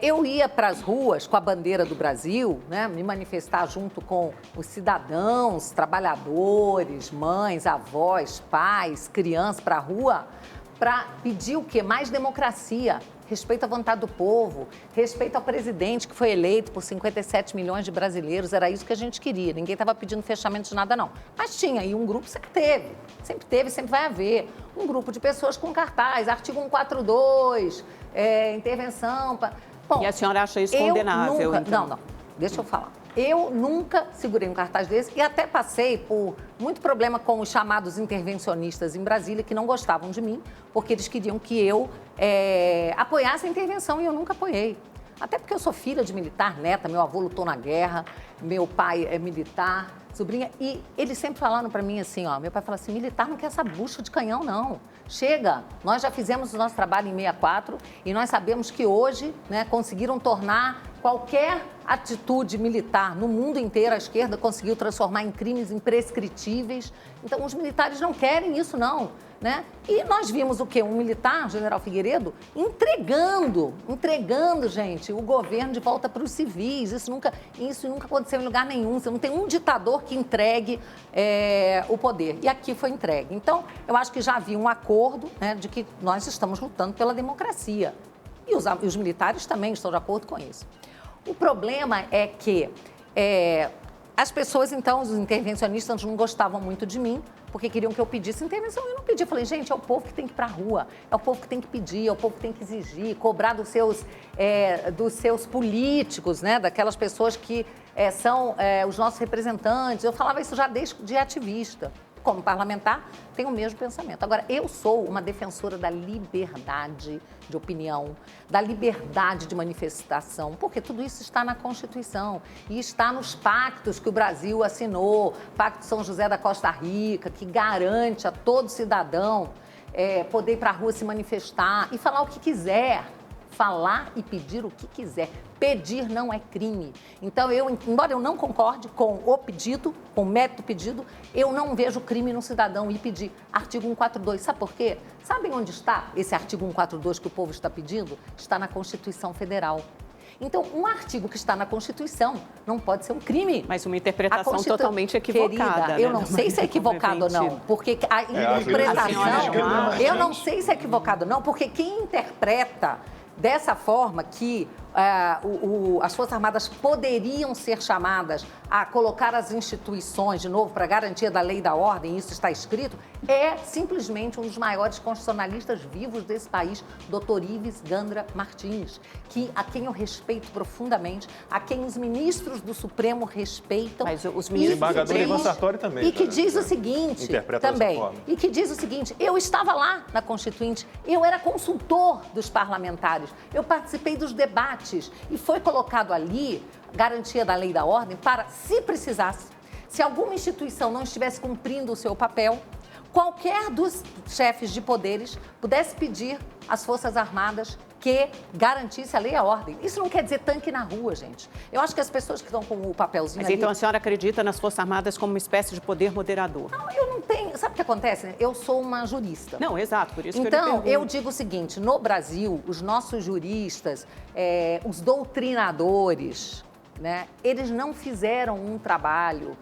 eu ia para as ruas com a bandeira do Brasil, né, me manifestar junto com os cidadãos, trabalhadores, mães, avós, pais, crianças para a rua, para pedir o quê? Mais democracia, respeito à vontade do povo, respeito ao presidente que foi eleito por 57 milhões de brasileiros. Era isso que a gente queria. Ninguém estava pedindo fechamento de nada, não. Mas tinha, e um grupo sempre teve, sempre vai haver. Um grupo de pessoas com cartaz, artigo 142, intervenção... Bom, e a senhora acha isso condenável? Nunca, então? Não, deixa eu falar. Eu nunca segurei um cartaz desse e até passei por muito problema com os chamados intervencionistas em Brasília, que não gostavam de mim, porque eles queriam que eu apoiasse a intervenção e eu nunca apoiei. Até porque eu sou filha de militar, neta, meu avô lutou na guerra, meu pai é militar, sobrinha, e eles sempre falaram para mim assim, ó, meu pai falou assim, militar não quer essa bucha de canhão, não. Chega, nós já fizemos o nosso trabalho em 64 e nós sabemos que hoje, né, conseguiram tornar Qualquer atitude militar no mundo inteiro, a esquerda conseguiu transformar em crimes imprescritíveis. Então, os militares não querem isso, não. Né? E nós vimos o quê? Um militar, o general Figueiredo, entregando, gente, o governo de volta para os civis. Isso nunca aconteceu em lugar nenhum. Você não tem um ditador que entregue o poder. E aqui foi entregue. Então, eu acho que já havia um acordo, né, de que nós estamos lutando pela democracia. E os militares também estão de acordo com isso. O problema é que as pessoas, então, os intervencionistas não gostavam muito de mim, porque queriam que eu pedisse intervenção. Eu não pedi. Eu falei, gente, é o povo que tem que ir para a rua, é o povo que tem que pedir, é o povo que tem que exigir, cobrar dos seus políticos, né? Daquelas pessoas que são os nossos representantes. Eu falava isso já desde de ativista. Como parlamentar, tenho o mesmo pensamento. Agora, eu sou uma defensora da liberdade de opinião, da liberdade de manifestação, porque tudo isso está na Constituição e está nos pactos que o Brasil assinou, Pacto de São José da Costa Rica, que garante a todo cidadão poder ir para a rua se manifestar e falar o que quiser. Falar e pedir o que quiser. Pedir não é crime. Então, embora eu não concorde com o pedido, com o método pedido, eu não vejo crime no cidadão ir pedir. Artigo 142. Sabe por quê? Sabem onde está esse artigo 142 que o povo está pedindo? Está na Constituição Federal. Então, um artigo que está na Constituição não pode ser um crime. Mas uma interpretação totalmente equivocada. Querida, eu não sei se é equivocado ou não, porque a interpretação... Eu não sei se é equivocado ou não, porque quem interpreta dessa forma que as Forças Armadas poderiam ser chamadas a colocar as instituições, de novo, para garantia da lei e da ordem, isso está escrito, é simplesmente um dos maiores constitucionalistas vivos desse país, Dr. Ives Gandra Martins, a quem eu respeito profundamente, a quem os ministros do Supremo respeitam. Mas os ministros do Supremo... Ivan Sartori também. E que diz o seguinte, também, e que diz o seguinte, eu estava lá na Constituinte, eu era consultor dos parlamentares, eu participei dos debates e foi colocado ali garantia da lei e da ordem para, se precisasse, se alguma instituição não estivesse cumprindo o seu papel, qualquer dos chefes de poderes pudesse pedir às Forças Armadas que garantisse a lei e a ordem. Isso não quer dizer tanque na rua, gente. Eu acho que as pessoas que estão com o papelzinho Mas ali... então a senhora acredita nas Forças Armadas como uma espécie de poder moderador? Não, eu não tenho... Sabe o que acontece? Eu sou uma jurista. Não, exato, por isso que então, eu digo o seguinte, no Brasil, os nossos juristas, os doutrinadores, né, eles não fizeram um trabalho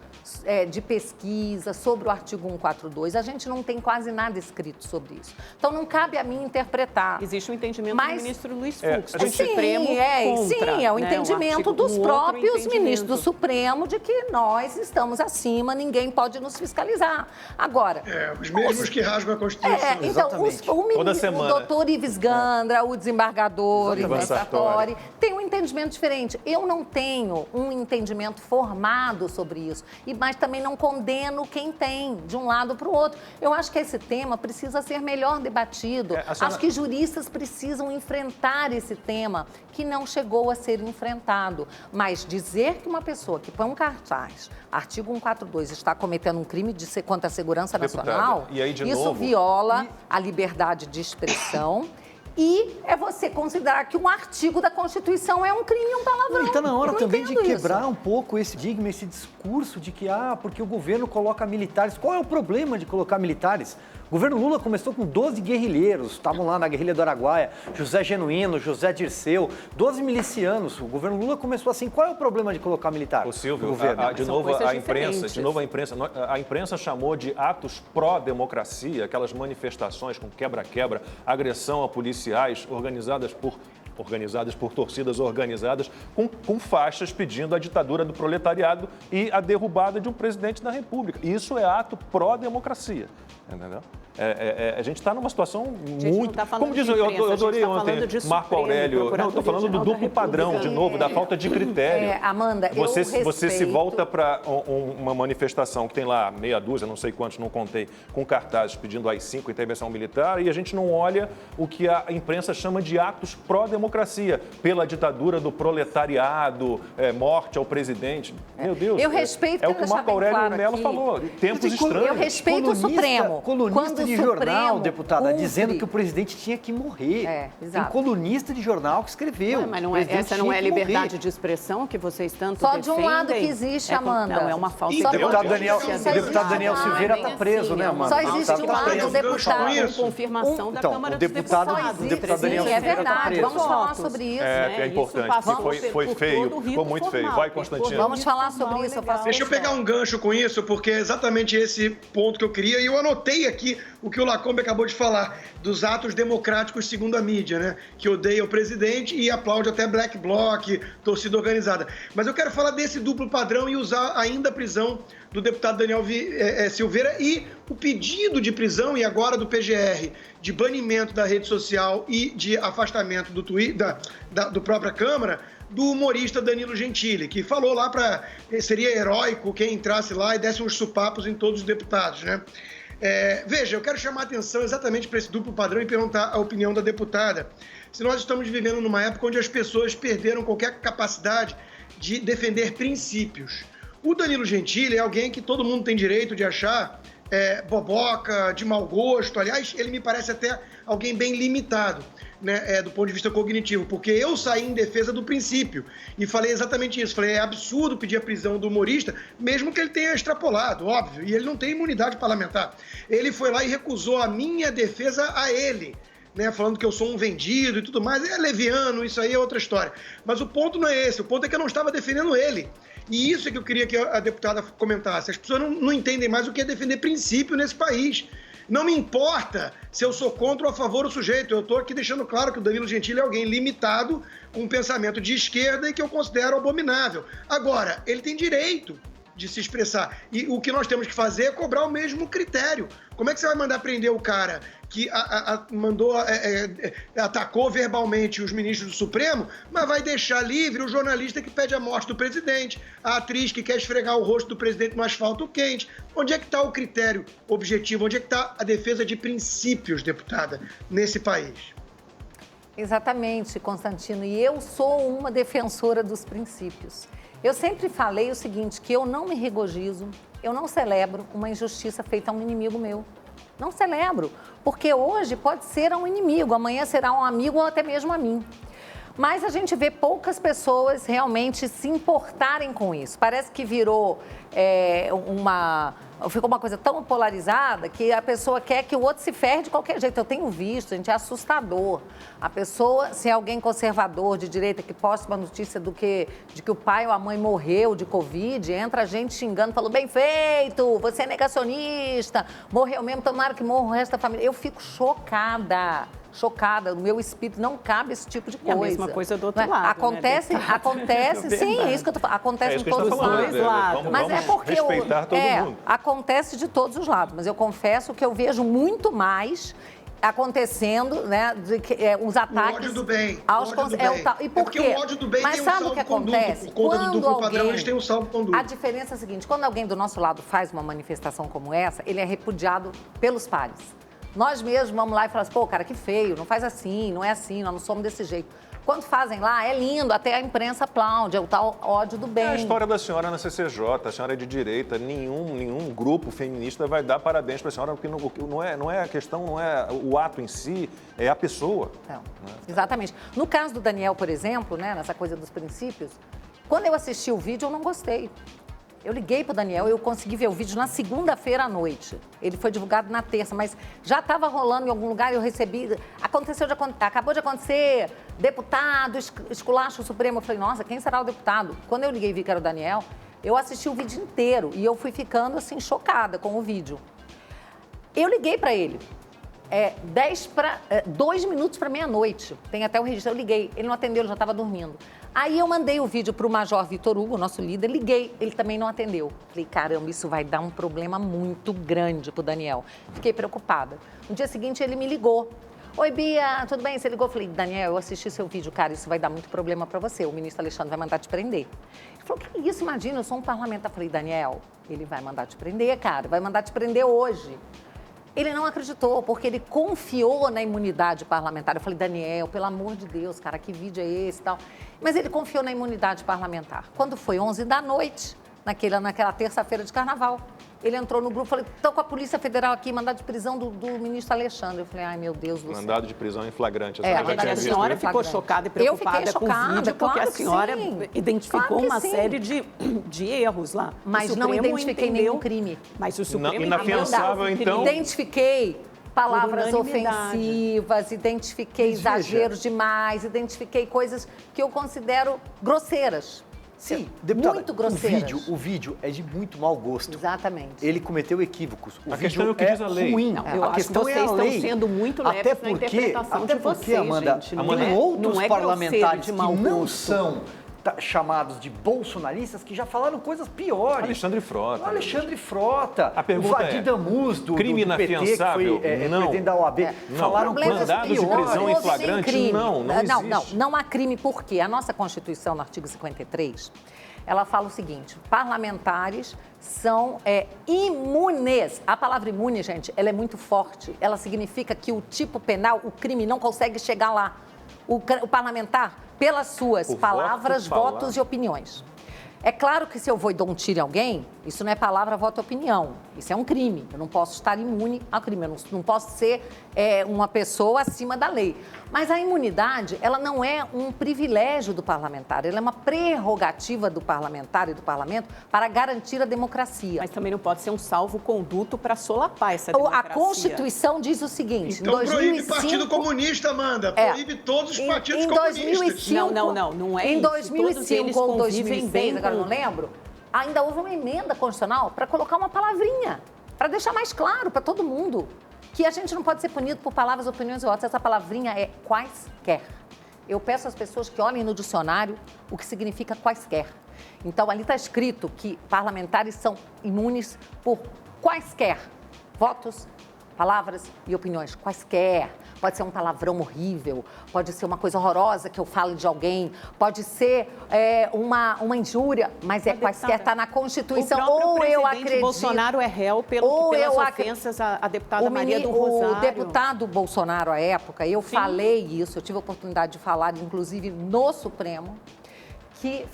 de pesquisa sobre o artigo 142. A gente não tem quase nada escrito sobre isso. Então, não cabe a mim interpretar. Existe um entendimento do ministro Luiz Fux, do sim, Supremo contra, é o entendimento dos próprios ministros do Supremo de que nós estamos acima, ninguém pode nos fiscalizar. Agora... os mesmos que rasgam a Constituição. Então, o doutor Ives Gandra, o desembargador Ivan Sartori, tem um entendimento diferente. Eu não tenho um entendimento formado sobre isso. Mas também não condeno quem tem, de um lado para o outro. Eu acho que esse tema precisa ser melhor debatido. Acho que juristas precisam enfrentar esse tema que não chegou a ser enfrentado. Mas dizer que uma pessoa que põe um cartaz, artigo 142, está cometendo um crime contra a segurança nacional, e aí, isso viola a liberdade de expressão. E é você considerar que um artigo da Constituição é um crime e um palavrão. Está na hora também de quebrar um pouco esse estigma, esse discurso de que, porque o governo coloca militares. Qual é o problema de colocar militares? O governo Lula começou com 12 guerrilheiros, estavam lá na guerrilha do Araguaia, José Genuíno, José Dirceu, 12 milicianos. O governo Lula começou assim. Qual é o problema de colocar militar? O Silvio, de novo a imprensa chamou de atos pró-democracia, aquelas manifestações com quebra-quebra, agressão a policiais organizadas por torcidas organizadas, com faixas pedindo a ditadura do proletariado e a derrubada de um presidente da República. Isso é ato pró-democracia, entendeu? A gente está numa situação muito... Tá como diz, eu adorei ontem Marco Aurélio. Não, estou falando do duplo padrão, de novo, da falta de critério. Amanda, você se volta para uma manifestação que tem lá meia dúzia, não sei quantos, não contei, com cartazes pedindo AI-5, intervenção militar, e a gente não olha o que a imprensa chama de atos pró-democracia, pela ditadura do proletariado, morte ao presidente. Meu Deus, eu respeito é o que o Marco Aurélio Melo falou, tempos estranhos. Eu respeito o Supremo. Quando colunista de Supremo jornal, deputada, cumpre. dizendo que o presidente tinha que morrer. Tem exato. colunista de jornal que escreveu. Ué, mas não o presidente essa não tinha é que morrer. liberdade de expressão que vocês tanto Só defendem? de um lado que existe, Amanda. Não, é uma falsa Então, O deputado democracia. Daniel Silveira está preso, né, Amanda? Só existe Tá um lado, preso. o deputado. Com confirmação da Então, Câmara o dos deputado- Deputados. o deputado Sim, Daniel é Silveira tá verdade. preso. Vamos falar sobre isso. É importante, que foi feio, ficou muito feio. Vai, Constantino. Vamos falar sobre isso. Eu faço Deixa eu pegar um gancho com isso, porque é exatamente esse ponto que eu queria, e eu anotei aqui o que o Lacombe acabou de falar, dos atos democráticos segundo a mídia, né? Que odeia o presidente e aplaude até Black Bloc, torcida organizada. Mas eu quero falar desse duplo padrão e usar ainda a prisão do deputado Daniel Silveira e o pedido de prisão, e agora do PGR, de banimento da rede social e de afastamento do Twitter, do própria Câmara, do humorista Danilo Gentili, que falou lá seria heróico quem entrasse lá e desse uns supapos em todos os deputados, né? Veja, eu quero chamar a atenção exatamente para esse duplo padrão e perguntar a opinião da deputada. Se nós estamos vivendo numa época onde as pessoas perderam qualquer capacidade de defender princípios. O Danilo Gentili é alguém que todo mundo tem direito de achar boboca, de mau gosto. Aliás, ele me parece até alguém bem limitado, né, do ponto de vista cognitivo, porque eu saí em defesa do princípio e falei exatamente isso. Falei, é absurdo pedir a prisão do humorista, mesmo que ele tenha extrapolado, óbvio, e ele não tem imunidade parlamentar. Ele foi lá e recusou a minha defesa a ele, né, falando que eu sou um vendido e tudo mais. É leviano, isso aí é outra história. Mas o ponto não é esse, o ponto é que eu não estava defendendo ele. E isso é que eu queria que a deputada comentasse. As pessoas não entendem mais o que é defender princípio nesse país. Não me importa se eu sou contra ou a favor do sujeito. Eu estou aqui deixando claro que o Danilo Gentili é alguém limitado, com um pensamento de esquerda e que eu considero abominável. Agora, ele tem direito de se expressar. E o que nós temos que fazer é cobrar o mesmo critério. Como é que você vai mandar prender o cara que atacou verbalmente os ministros do Supremo, mas vai deixar livre o jornalista que pede a morte do presidente, a atriz que quer esfregar o rosto do presidente no asfalto quente? Onde é que está o critério objetivo? Onde é que está a defesa de princípios, deputada, nesse país? Exatamente, Constantino. E eu sou uma defensora dos princípios. Eu sempre falei o seguinte, que eu não me regozijo, eu não celebro uma injustiça feita a um inimigo meu. Não celebro, porque hoje pode ser a um inimigo, amanhã será um amigo ou até mesmo a mim. Mas a gente vê poucas pessoas realmente se importarem com isso. Parece que virou ficou uma coisa tão polarizada que a pessoa quer que o outro se ferre de qualquer jeito. Eu tenho visto, gente, é assustador. A pessoa, se é alguém conservador, de direita, que posta uma notícia de que o pai ou a mãe morreu de Covid, entra a gente xingando, falou, bem feito, você é negacionista, morreu mesmo, tomara que morra o resto da família. Eu fico chocada, o meu espírito não cabe esse tipo de coisa. É a mesma coisa do outro lado, acontece, né? sim, é isso que eu tô falando, acontece de todos os lados. Mas é porque respeitar todo mundo. Acontece de todos os lados, mas eu confesso que eu vejo muito mais acontecendo, né, os ataques... O ódio do bem. Aos o ódio do bem. E por quê? Porque o ódio do bem mas tem um sabe o que salvo-conduto. acontece? Por conta do duplo padrão, eles têm um salvo-conduto. A diferença é a seguinte, quando alguém do nosso lado faz uma manifestação como essa, ele é repudiado pelos pares. Nós mesmos vamos lá e falamos, pô, cara, que feio, não faz assim, não é assim, nós não somos desse jeito. Quando fazem lá, é lindo, até a imprensa aplaude, é o tal ódio do bem. É a história da senhora na CCJ, a senhora é de direita, nenhum grupo feminista vai dar parabéns para a senhora, porque não é a questão, não é o ato em si, é a pessoa. Não, exatamente. No caso do Daniel, por exemplo, né, nessa coisa dos princípios, quando eu assisti o vídeo, eu não gostei. Eu liguei para o Daniel, eu consegui ver o vídeo na segunda-feira à noite. Ele foi divulgado na terça, mas já estava rolando em algum lugar, eu recebi... Acabou de acontecer, deputado, esculacho o Supremo. Eu falei, nossa, quem será o deputado? Quando eu liguei e vi que era o Daniel, eu assisti o vídeo inteiro e eu fui ficando, assim, chocada com o vídeo. Eu liguei para ele. 2 minutos para meia-noite. Tem até o registro. Eu liguei, ele não atendeu, ele já estava dormindo. Aí eu mandei o vídeo para o Major Vitor Hugo, nosso líder, liguei, ele também não atendeu. Falei, caramba, isso vai dar um problema muito grande para o Daniel. Fiquei preocupada. No dia seguinte ele me ligou. Oi, Bia, tudo bem? Você ligou? Eu falei, Daniel, eu assisti seu vídeo, cara, isso vai dar muito problema para você. O ministro Alexandre vai mandar te prender. Ele falou, que isso, imagina, eu sou um parlamentar. Eu falei, Daniel, ele vai mandar te prender, cara, vai mandar te prender hoje. Ele não acreditou, porque ele confiou na imunidade parlamentar. Eu falei, Daniel, pelo amor de Deus, cara, que vídeo é esse e tal? Mas ele confiou na imunidade parlamentar. Quando foi 11 da noite, naquela terça-feira de carnaval, ele entrou no grupo e falou, estou com a Polícia Federal aqui, mandado de prisão do ministro Alexandre. Eu falei, ai, meu Deus do céu. Mandado de prisão em flagrante. A senhora ficou chocada e preocupada com o vídeo, porque a senhora identificou uma série de erros lá. Mas não identifiquei nenhum crime. Mas o Supremo... Inafiançável, então... Identifiquei palavras ofensivas, identifiquei exageros demais, identifiquei coisas que eu considero grosseiras. Sim, deputada, muito grosseiras. O vídeo é de muito mau gosto. Exatamente. Ele cometeu equívocos. A questão é o que diz a lei. Ruim. Não, eu acho que vocês estão sendo muito leves na interpretação de vocês, Amanda, gente. tem outros parlamentares de que mau não gosto. são chamados de bolsonaristas que já falaram coisas piores. Alexandre Frota. A pergunta o Vadir Damus, do crime PT, inafiançável? que foi não. presidente da OAB, falaram coisas Mandado piores. de prisão em flagrante, não existe. Não há crime, por quê? A nossa Constituição, no artigo 53, ela fala o seguinte, parlamentares são imunes. A palavra imune, gente, ela é muito forte. Ela significa que o tipo penal, o crime, não consegue chegar lá. O parlamentar, pelas suas palavras, votos e opiniões. É claro que se eu vou e dou um tiro em alguém, isso não é palavra, voto e opinião. Isso é um crime. Eu não posso estar imune ao crime. Eu não posso ser uma pessoa acima da lei. Mas a imunidade, ela não é um privilégio do parlamentar. Ela é uma prerrogativa do parlamentar e do parlamento para garantir a democracia. Mas também não pode ser um salvo-conduto para solapar essa democracia. A Constituição diz o seguinte... Então em 2005, proíbe Partido Comunista, Amanda. Proíbe todos os partidos comunistas. 2005, não é em isso. 2005 ou 2006, agora não lembro, ainda houve uma emenda constitucional para colocar uma palavrinha, para deixar mais claro para todo mundo que a gente não pode ser punido por palavras, opiniões e votos. Essa palavrinha é quaisquer. Eu peço às pessoas que olhem no dicionário o que significa quaisquer. Então, ali está escrito que parlamentares são imunes por quaisquer votos, palavras e opiniões. Quaisquer. Pode ser um palavrão horrível, pode ser uma coisa horrorosa que eu falo de alguém, pode ser uma injúria, mas quaisquer, está na Constituição. Ou eu acredito... Bolsonaro é réu pelas ofensas à deputada Maria do Rosário. O deputado Bolsonaro, à época, eu falei isso, eu tive a oportunidade de falar, inclusive, no Supremo, que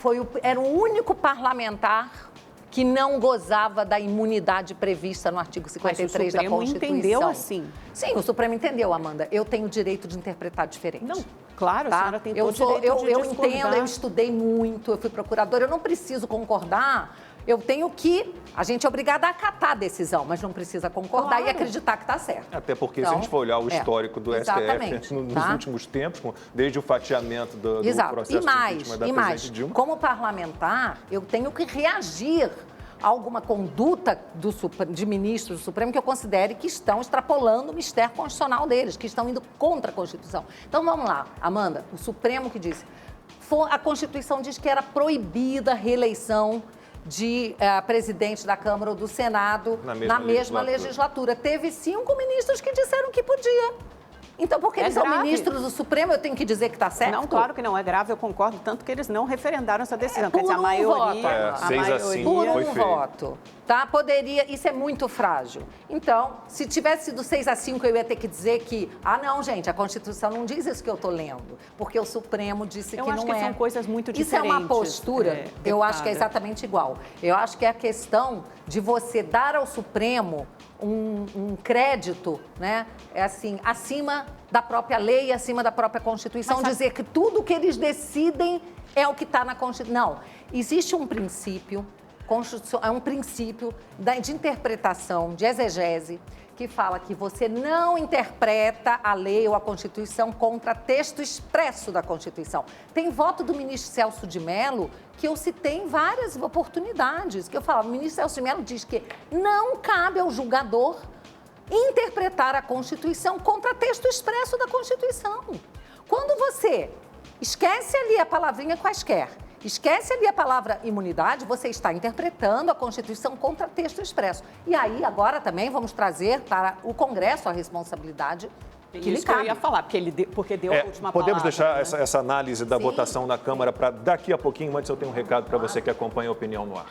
era o único parlamentar que não gozava da imunidade prevista no artigo 53 da Constituição. Mas o Supremo entendeu assim? Sim, o Supremo entendeu, Amanda. Eu tenho o direito de interpretar diferente. Não, claro, a senhora tem todo o direito de Eu discordar. entendo, eu estudei muito, eu fui procuradora, eu não preciso concordar. Eu tenho que... A gente é obrigada a acatar a decisão, mas não precisa concordar e acreditar que está certo. Até porque, se a gente for olhar o histórico do STF nos últimos tempos, desde o fatiamento do processo de impeachment da presidente Dilma... Como parlamentar, eu tenho que reagir a alguma conduta de ministros do Supremo que eu considere que estão extrapolando o mistério constitucional deles, que estão indo contra a Constituição. Então, vamos lá, Amanda, o Supremo que disse... A Constituição diz que era proibida a reeleição de presidente da Câmara ou do Senado na mesma legislatura. Teve 5 ministros que disseram que podia. Então, porque eles são ministros do Supremo, eu tenho que dizer que está certo? Não, claro que não é grave, eu concordo, tanto que eles não referendaram essa decisão. Quer dizer, a maioria... 6-5 por foi um feio. voto. Tá? Poderia, isso é muito frágil. Então, se tivesse sido 6-5, eu ia ter que dizer que, não, gente, a Constituição não diz isso que eu estou lendo, porque o Supremo disse que não é. Eu acho que são coisas muito diferentes. diferentes. Isso é uma postura, eu acho que é exatamente igual. Eu acho que é a questão de você dar ao Supremo um crédito, né, acima da própria lei, acima da própria Constituição, dizer que tudo que eles decidem é o que está na Constituição. Não, existe um princípio, é um princípio de interpretação, de exegese, que fala que você não interpreta a lei ou a Constituição contra texto expresso da Constituição. Tem voto do ministro Celso de Mello que eu citei em várias oportunidades, que eu falava, o ministro Celso de Mello diz que não cabe ao julgador interpretar a Constituição contra texto expresso da Constituição. Quando você esquece ali a palavrinha quaisquer, esquece ali a palavra imunidade, você está interpretando a Constituição contra texto expresso. E aí, agora também vamos trazer para o Congresso a responsabilidade que lhe cabe. Eu ia falar, porque deu a última podemos palavra. deixar essa análise da votação na Câmara para daqui a pouquinho, antes eu tenho um recado para você que acompanha a Opinião no Ar.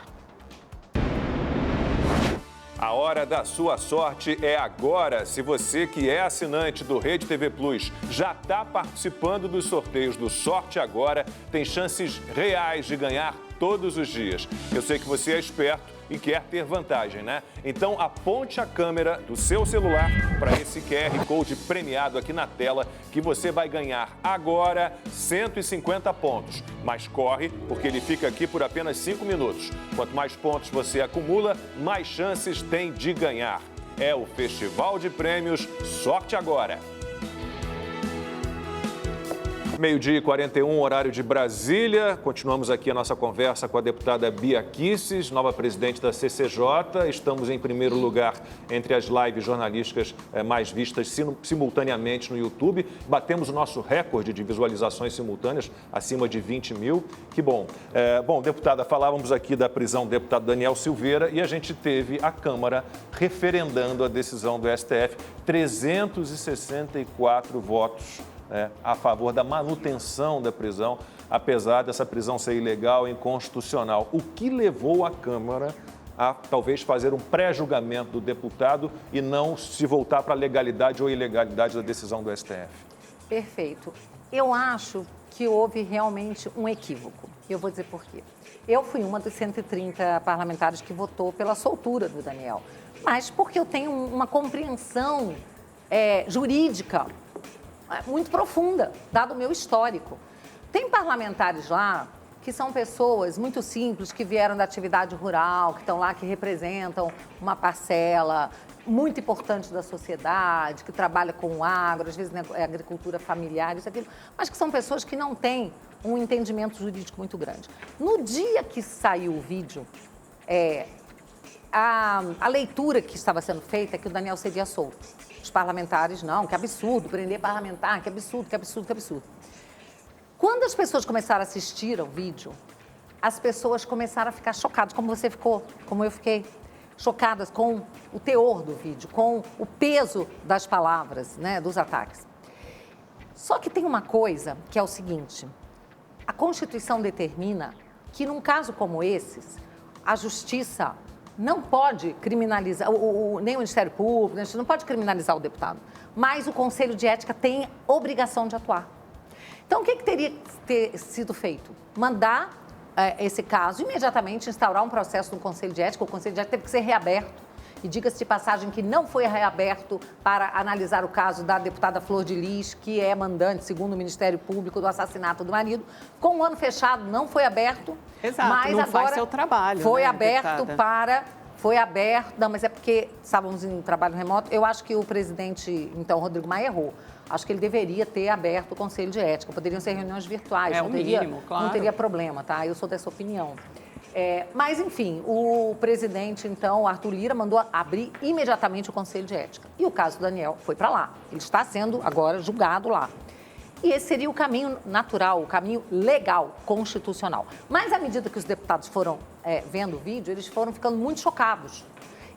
A hora da sua sorte é agora. Se você que é assinante do Rede TV Plus já está participando dos sorteios do Sorte Agora, tem chances reais de ganhar todos os dias. Eu sei que você é esperto e quer ter vantagem, né? Então aponte a câmera do seu celular para esse QR Code premiado aqui na tela que você vai ganhar agora 150 pontos. Mas corre, porque ele fica aqui por apenas 5 minutos. Quanto mais pontos você acumula, mais chances tem de ganhar. É o Festival de Prêmios Sorte Agora. 12h41, horário de Brasília. Continuamos aqui a nossa conversa com a deputada Bia Kicis, nova presidente da CCJ. Estamos em primeiro lugar entre as lives jornalísticas mais vistas simultaneamente no YouTube. Batemos o nosso recorde de visualizações simultâneas, acima de 20 mil. Que bom. Bom, deputada, falávamos aqui da prisão do deputado Daniel Silveira e a gente teve a Câmara referendando a decisão do STF. 364 votos a favor da manutenção da prisão, apesar dessa prisão ser ilegal e inconstitucional. O que levou a Câmara a talvez fazer um pré-julgamento do deputado e não se voltar para a legalidade ou ilegalidade da decisão do STF? Perfeito. Eu acho que houve realmente um equívoco. Eu vou dizer por quê. Eu fui uma dos 130 parlamentares que votou pela soltura do Daniel, mas porque eu tenho uma compreensão jurídica muito profunda, dado o meu histórico. Tem parlamentares lá que são pessoas muito simples, que vieram da atividade rural, que estão lá, que representam uma parcela muito importante da sociedade, que trabalha com o agro, às vezes agricultura familiar, isso aquilo, mas que são pessoas que não têm um entendimento jurídico muito grande. No dia que saiu o vídeo, a leitura que estava sendo feita é que o Daniel seria solto. Os parlamentares, não, que absurdo, prender parlamentar, que absurdo, que absurdo, que absurdo. Quando as pessoas começaram a assistir ao vídeo, as pessoas começaram a ficar chocadas, como você ficou, como eu fiquei, chocadas com o teor do vídeo, com o peso das palavras, né, dos ataques. Só que tem uma coisa que é o seguinte, a Constituição determina que num caso como esses, a Justiça não pode criminalizar, nem o Ministério Público, não pode criminalizar o deputado, mas o Conselho de Ética tem obrigação de atuar. Então, o que teria que ter sido feito? Mandar esse caso, imediatamente instaurar um processo no Conselho de Ética, o Conselho de Ética teve que ser reaberto, e diga-se de passagem que não foi reaberto para analisar o caso da deputada Flor de Lis, que é mandante, segundo o Ministério Público, do assassinato do marido. Com um ano fechado, não foi aberto. Exato, mas não agora faz seu trabalho, foi né, aberto deputada? Foi aberto, não, mas é porque estávamos em trabalho remoto. Eu acho que o presidente, então, Rodrigo Maia, errou. Acho que ele deveria ter aberto o Conselho de Ética. Poderiam ser reuniões virtuais. É o mínimo, claro. Não teria problema, tá? Eu sou dessa opinião. Mas, enfim, o presidente, então, Arthur Lira, mandou abrir imediatamente o Conselho de Ética. E o caso do Daniel foi para lá. Ele está sendo agora julgado lá. E esse seria o caminho natural, o caminho legal, constitucional. Mas, à medida que os deputados foram vendo o vídeo, eles foram ficando muito chocados.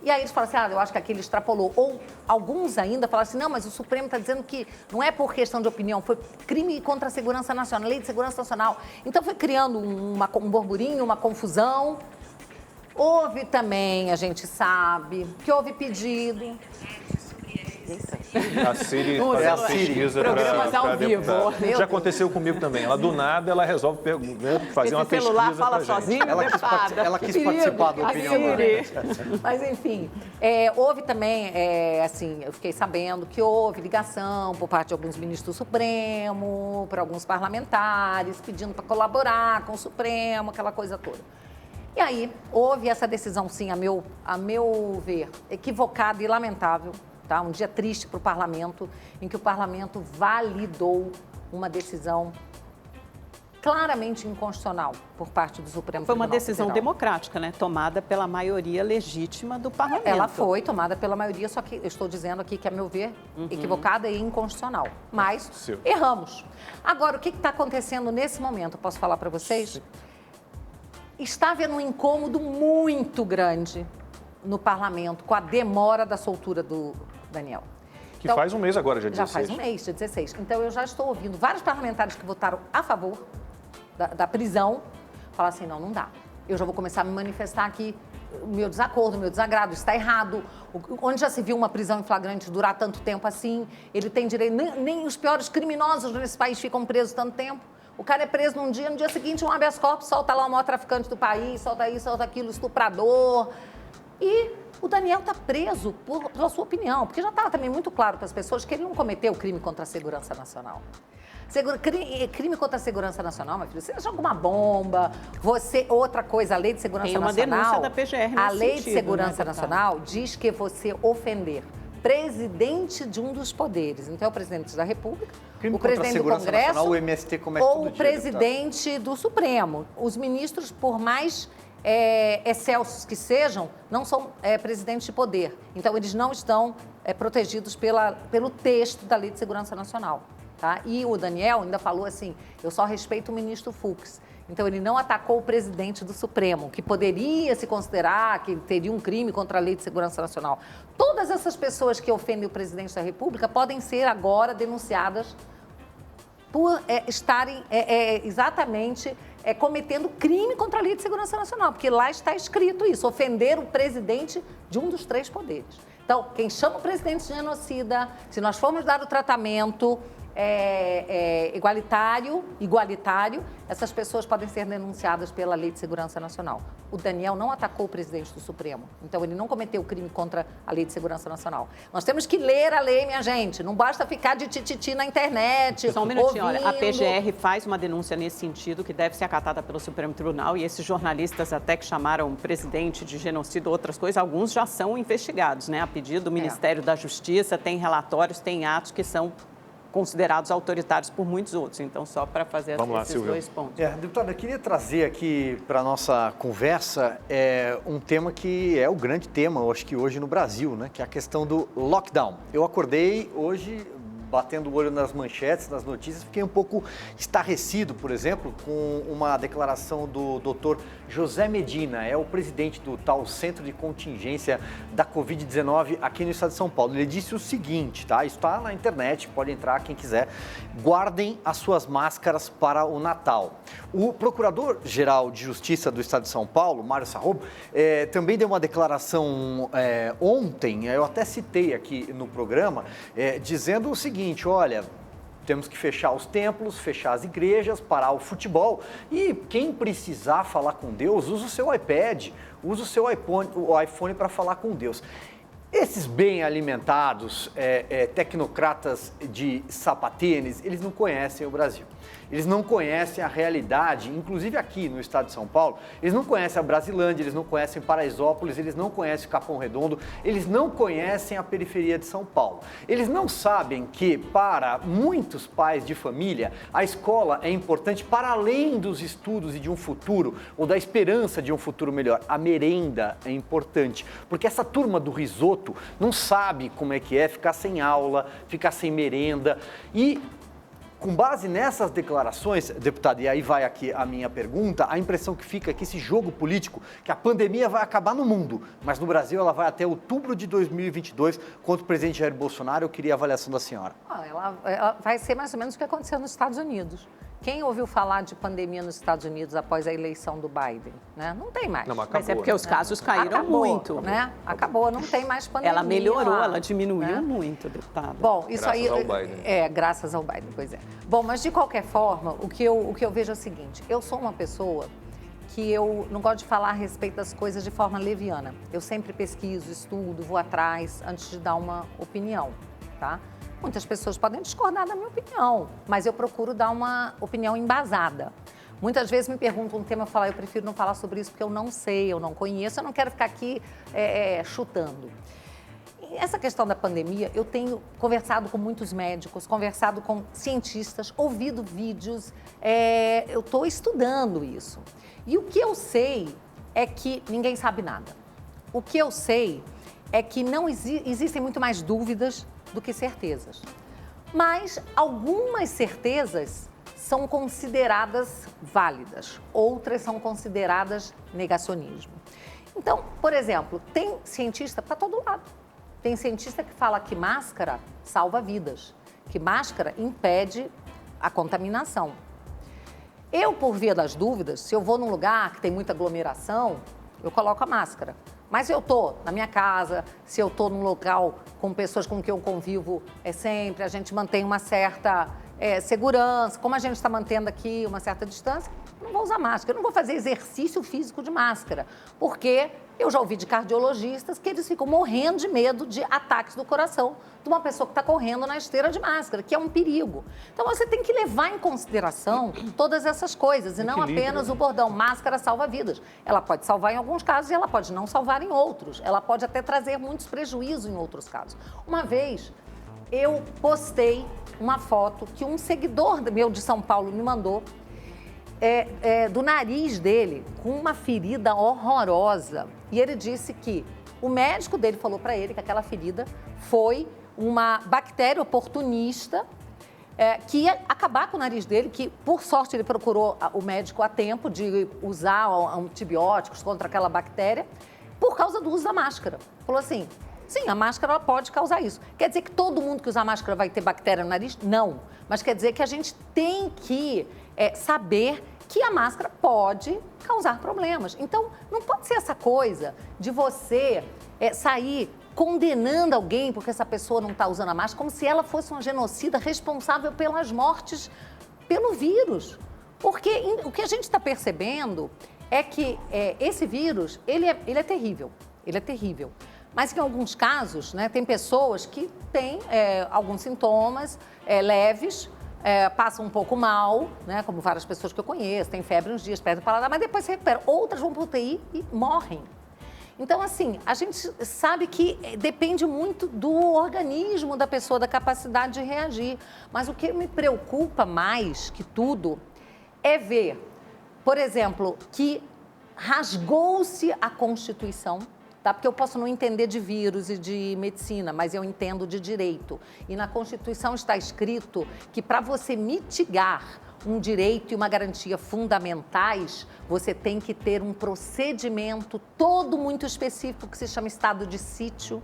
E aí eles falaram assim, eu acho que aquele extrapolou. Ou alguns ainda falaram assim, não, mas o Supremo está dizendo que não é por questão de opinião, foi crime contra a segurança nacional, lei de segurança nacional. Então foi criando um burburinho, uma confusão. Houve também, a gente sabe, que houve pedido. A Siri faz a pesquisa Programas ao vivo. Já aconteceu comigo também. Ela do nada, ela resolve fazer uma pesquisa celular fala pra gente. sozinho, Ela quis participar da opinião. Mas, enfim, houve também, assim, eu fiquei sabendo que houve ligação por parte de alguns ministros do Supremo, para alguns parlamentares, pedindo para colaborar com o Supremo, aquela coisa toda. E aí, houve essa decisão, sim, a meu ver, equivocada e lamentável, tá? Um dia triste para o parlamento, em que o parlamento validou uma decisão claramente inconstitucional por parte do Supremo Tribunal Federal. Foi uma decisão democrática, né? Tomada pela maioria legítima do parlamento. Ela foi tomada pela maioria, só que eu estou dizendo aqui que, a meu ver, equivocada e inconstitucional. Mas erramos. Agora, o que está acontecendo nesse momento? Eu posso falar para vocês? Está havendo um incômodo muito grande no parlamento com a demora da soltura do Daniel. Que faz um mês agora, dia 16. Já faz um mês, dia 16. Então, eu já estou ouvindo vários parlamentares que votaram a favor da prisão falar assim, não dá. Eu já vou começar a me manifestar aqui o meu desacordo, o meu desagrado, está errado. Onde já se viu uma prisão em flagrante durar tanto tempo assim? Ele tem direito... Nem os piores criminosos nesse país ficam presos tanto tempo. O cara é preso num dia, no dia seguinte um habeas corpus solta lá o maior traficante do país, solta isso, solta aquilo, estuprador. E o Daniel está preso pela sua opinião, porque já estava também muito claro para as pessoas que ele não cometeu crime contra a segurança nacional. Crime contra a segurança nacional, meu filho, você joga uma bomba, outra coisa, a Lei de Segurança Nacional... Tem uma denúncia da PGR A Lei sentido, de Segurança né, Nacional diz que você ofender presidente de um dos poderes, então é o presidente da República, Crime o presidente do Congresso Nacional, o MST comete ou todo o dia, presidente do Supremo. Os ministros, por mais excelsos que sejam, não são presidentes de poder. Então, eles não estão protegidos pelo texto da Lei de Segurança Nacional. Tá? E o Daniel ainda falou assim, eu só respeito o ministro Fux. Então, ele não atacou o presidente do Supremo, que poderia se considerar que teria um crime contra a Lei de Segurança Nacional. Todas essas pessoas que ofendem o presidente da República podem ser agora denunciadas por estarem exatamente cometendo crime contra a Lei de Segurança Nacional, porque lá está escrito isso, ofender o presidente de um dos 3 poderes. Então, quem chama o presidente de genocida, se nós formos dar o tratamento igualitário, essas pessoas podem ser denunciadas pela Lei de Segurança Nacional. O Daniel não atacou o presidente do Supremo, então ele não cometeu crime contra a Lei de Segurança Nacional. Nós temos que ler a lei, minha gente, não basta ficar de tititi na internet. Só um minutinho, ouvindo. olha, a PGR faz uma denúncia nesse sentido, que deve ser acatada pelo Supremo Tribunal, e esses jornalistas até que chamaram o presidente de genocídio, outras coisas, alguns já são investigados, né? A pedido do Ministério da Justiça, tem relatórios, tem atos que são considerados autoritários por muitos outros. Então, só para fazer esses 2 pontos. Deputada, eu queria trazer aqui para a nossa conversa um tema que é o grande tema, eu acho que hoje no Brasil, né? Que é a questão do lockdown. Eu acordei hoje batendo o olho nas manchetes, nas notícias, fiquei um pouco estarrecido, por exemplo, com uma declaração do doutor José Medina, é o presidente do tal Centro de Contingência da Covid-19 aqui no estado de São Paulo. Ele disse o seguinte, tá? Isso está na internet, pode entrar quem quiser. Guardem as suas máscaras para o Natal. O Procurador-Geral de Justiça do estado de São Paulo, Mário Sarrobo, também deu uma declaração ontem, eu até citei aqui no programa, dizendo o seguinte, olha, temos que fechar os templos, fechar as igrejas, parar o futebol e quem precisar falar com Deus, usa o seu iPad, usa o seu iPhone para falar com Deus. Esses bem alimentados tecnocratas de sapatênis, eles não conhecem o Brasil. Eles não conhecem a realidade, inclusive aqui no estado de São Paulo, eles não conhecem a Brasilândia, eles não conhecem Paraisópolis, eles não conhecem Capão Redondo, eles não conhecem a periferia de São Paulo. Eles não sabem que, para muitos pais de família, a escola é importante para além dos estudos e de um futuro, ou da esperança de um futuro melhor. A merenda é importante, porque essa turma do risoto não sabe como é que é ficar sem aula, ficar sem merenda e... Com base nessas declarações, deputado, e aí vai aqui a minha pergunta, a impressão que fica é que esse jogo político, que a pandemia vai acabar no mundo, mas no Brasil ela vai até outubro de 2022, contra o presidente Jair Bolsonaro. Eu queria a avaliação da senhora. Ela vai ser mais ou menos o que aconteceu nos Estados Unidos. Quem ouviu falar de pandemia nos Estados Unidos após a eleição do Biden? Né? Não tem mais. Não, mas acabou, mas é porque os casos caíram acabou, muito. Né? Acabou, não tem mais pandemia. Ela melhorou, ela diminuiu né? muito, deputada. Bom, isso graças aí... ao Biden. Graças ao Biden, pois é. Bom, mas de qualquer forma, o que eu vejo é o seguinte, eu sou uma pessoa que eu não gosto de falar a respeito das coisas de forma leviana. Eu sempre pesquiso, estudo, vou atrás antes de dar uma opinião, tá? Muitas pessoas podem discordar da minha opinião, mas eu procuro dar uma opinião embasada. Muitas vezes me perguntam um tema, eu falo, eu prefiro não falar sobre isso porque eu não sei, eu não conheço, eu não quero ficar aqui chutando. E essa questão da pandemia, eu tenho conversado com muitos médicos, conversado com cientistas, ouvido vídeos, eu estou estudando isso. E o que eu sei é que ninguém sabe nada. O que eu sei é que não existem muito mais dúvidas do que certezas. Mas algumas certezas são consideradas válidas, outras são consideradas negacionismo. Então, por exemplo, tem cientista para todo lado. Tem cientista que fala que máscara salva vidas, que máscara impede a contaminação. Eu, por via das dúvidas, se eu vou num lugar que tem muita aglomeração, eu coloco a máscara. Mas se eu estou na minha casa, se eu estou num local com pessoas com quem eu convivo sempre, a gente mantém uma certa segurança, como a gente está mantendo aqui uma certa distância, não vou usar máscara. Eu não vou fazer exercício físico de máscara, porque eu já ouvi de cardiologistas que eles ficam morrendo de medo de ataques do coração de uma pessoa que está correndo na esteira de máscara, que é um perigo. Então, você tem que levar em consideração todas essas coisas, e não apenas o bordão, máscara salva vidas. Ela pode salvar em alguns casos e ela pode não salvar em outros. Ela pode até trazer muitos prejuízos em outros casos. Uma vez, eu postei uma foto que um seguidor meu de São Paulo me mandou, do nariz dele, com uma ferida horrorosa. E ele disse que o médico dele falou para ele que aquela ferida foi uma bactéria oportunista que ia acabar com o nariz dele, que, por sorte, ele procurou o médico a tempo de usar antibióticos contra aquela bactéria, por causa do uso da máscara. Falou assim, sim, a máscara ela pode causar isso. Quer dizer que todo mundo que usa máscara vai ter bactéria no nariz? Não. Mas quer dizer que a gente tem que saber que a máscara pode causar problemas. Então, não pode ser essa coisa de você sair condenando alguém porque essa pessoa não está usando a máscara, como se ela fosse uma genocida responsável pelas mortes pelo vírus. Porque o que a gente está percebendo é que esse vírus, ele é terrível. Ele é terrível. Mas que em alguns casos, né, tem pessoas que têm alguns sintomas leves, passam um pouco mal, né, como várias pessoas que eu conheço, tem febre uns dias, perde o paladar, mas depois se recuperam. Outras vão para o UTI e morrem. Então, assim, a gente sabe que depende muito do organismo da pessoa, da capacidade de reagir. Mas o que me preocupa mais que tudo é ver, por exemplo, que rasgou-se a Constituição, tá? Porque eu posso não entender de vírus e de medicina, mas eu entendo de direito. E na Constituição está escrito que para você mitigar um direito e uma garantia fundamentais, você tem que ter um procedimento todo muito específico que se chama estado de sítio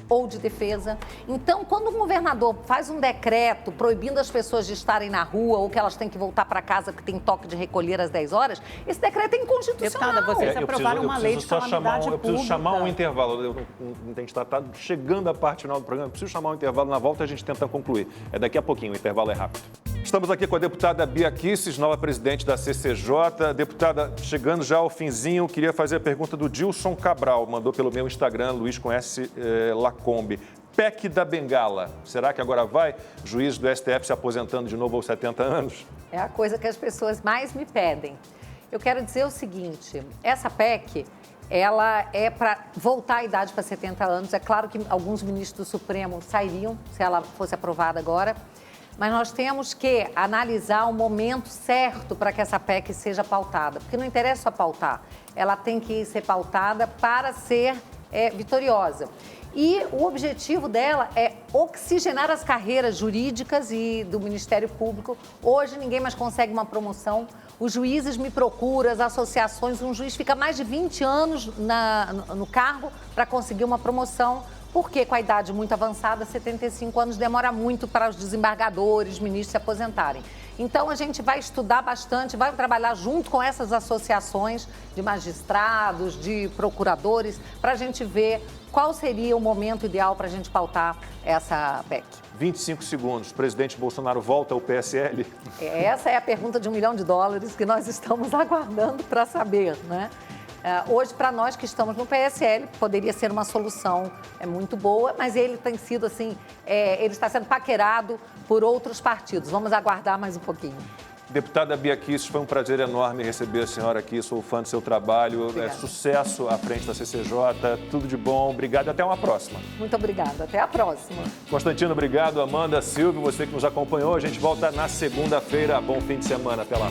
ou de defesa. Então, quando um governador faz um decreto proibindo as pessoas de estarem na rua ou que elas têm que voltar para casa porque tem toque de recolher às 10 horas, esse decreto é inconstitucional. Deputada, vocês aprovaram uma lei de calamidade pública. Eu preciso chamar um intervalo. A gente está chegando à parte final do programa. Eu preciso chamar um intervalo. Na volta a gente tenta concluir. É daqui a pouquinho, o intervalo é rápido. Estamos aqui com a deputada Bia Kicis, nova presidente da CCJ. Deputada, chegando já ao finzinho, queria fazer a pergunta do Dilson Cabral, mandou pelo meu Instagram, Luiz com S. Lacombe. PEC da Bengala, será que agora vai? Juiz do STF se aposentando de novo aos 70 anos? É a coisa que as pessoas mais me pedem. Eu quero dizer o seguinte, essa PEC, ela é para voltar a idade para 70 anos. É claro que alguns ministros do Supremo sairiam se ela fosse aprovada agora, mas nós temos que analisar o momento certo para que essa PEC seja pautada, porque não interessa só pautar, ela tem que ser pautada para ser vitoriosa. E o objetivo dela é oxigenar as carreiras jurídicas e do Ministério Público. Hoje ninguém mais consegue uma promoção, os juízes me procuram, as associações, um juiz fica mais de 20 anos no cargo para conseguir uma promoção, porque com a idade muito avançada, 75 anos, demora muito para os desembargadores, ministros se aposentarem. Então, a gente vai estudar bastante, vai trabalhar junto com essas associações de magistrados, de procuradores, para a gente ver qual seria o momento ideal para a gente pautar essa PEC. 25 segundos. O presidente Bolsonaro volta ao PSL? Essa é a pergunta de $1 milhão que nós estamos aguardando para saber, né? Hoje, para nós que estamos no PSL, poderia ser uma solução muito boa, mas ele tem sido assim, ele está sendo paquerado por outros partidos. Vamos aguardar mais um pouquinho. Deputada Bia Kicis, foi um prazer enorme receber a senhora aqui, sou fã do seu trabalho, sucesso à frente da CCJ, tudo de bom, obrigado e até uma próxima. Muito obrigada, até a próxima. Constantino, obrigado, Amanda, Silvio, você que nos acompanhou, a gente volta na segunda-feira, bom fim de semana, até lá.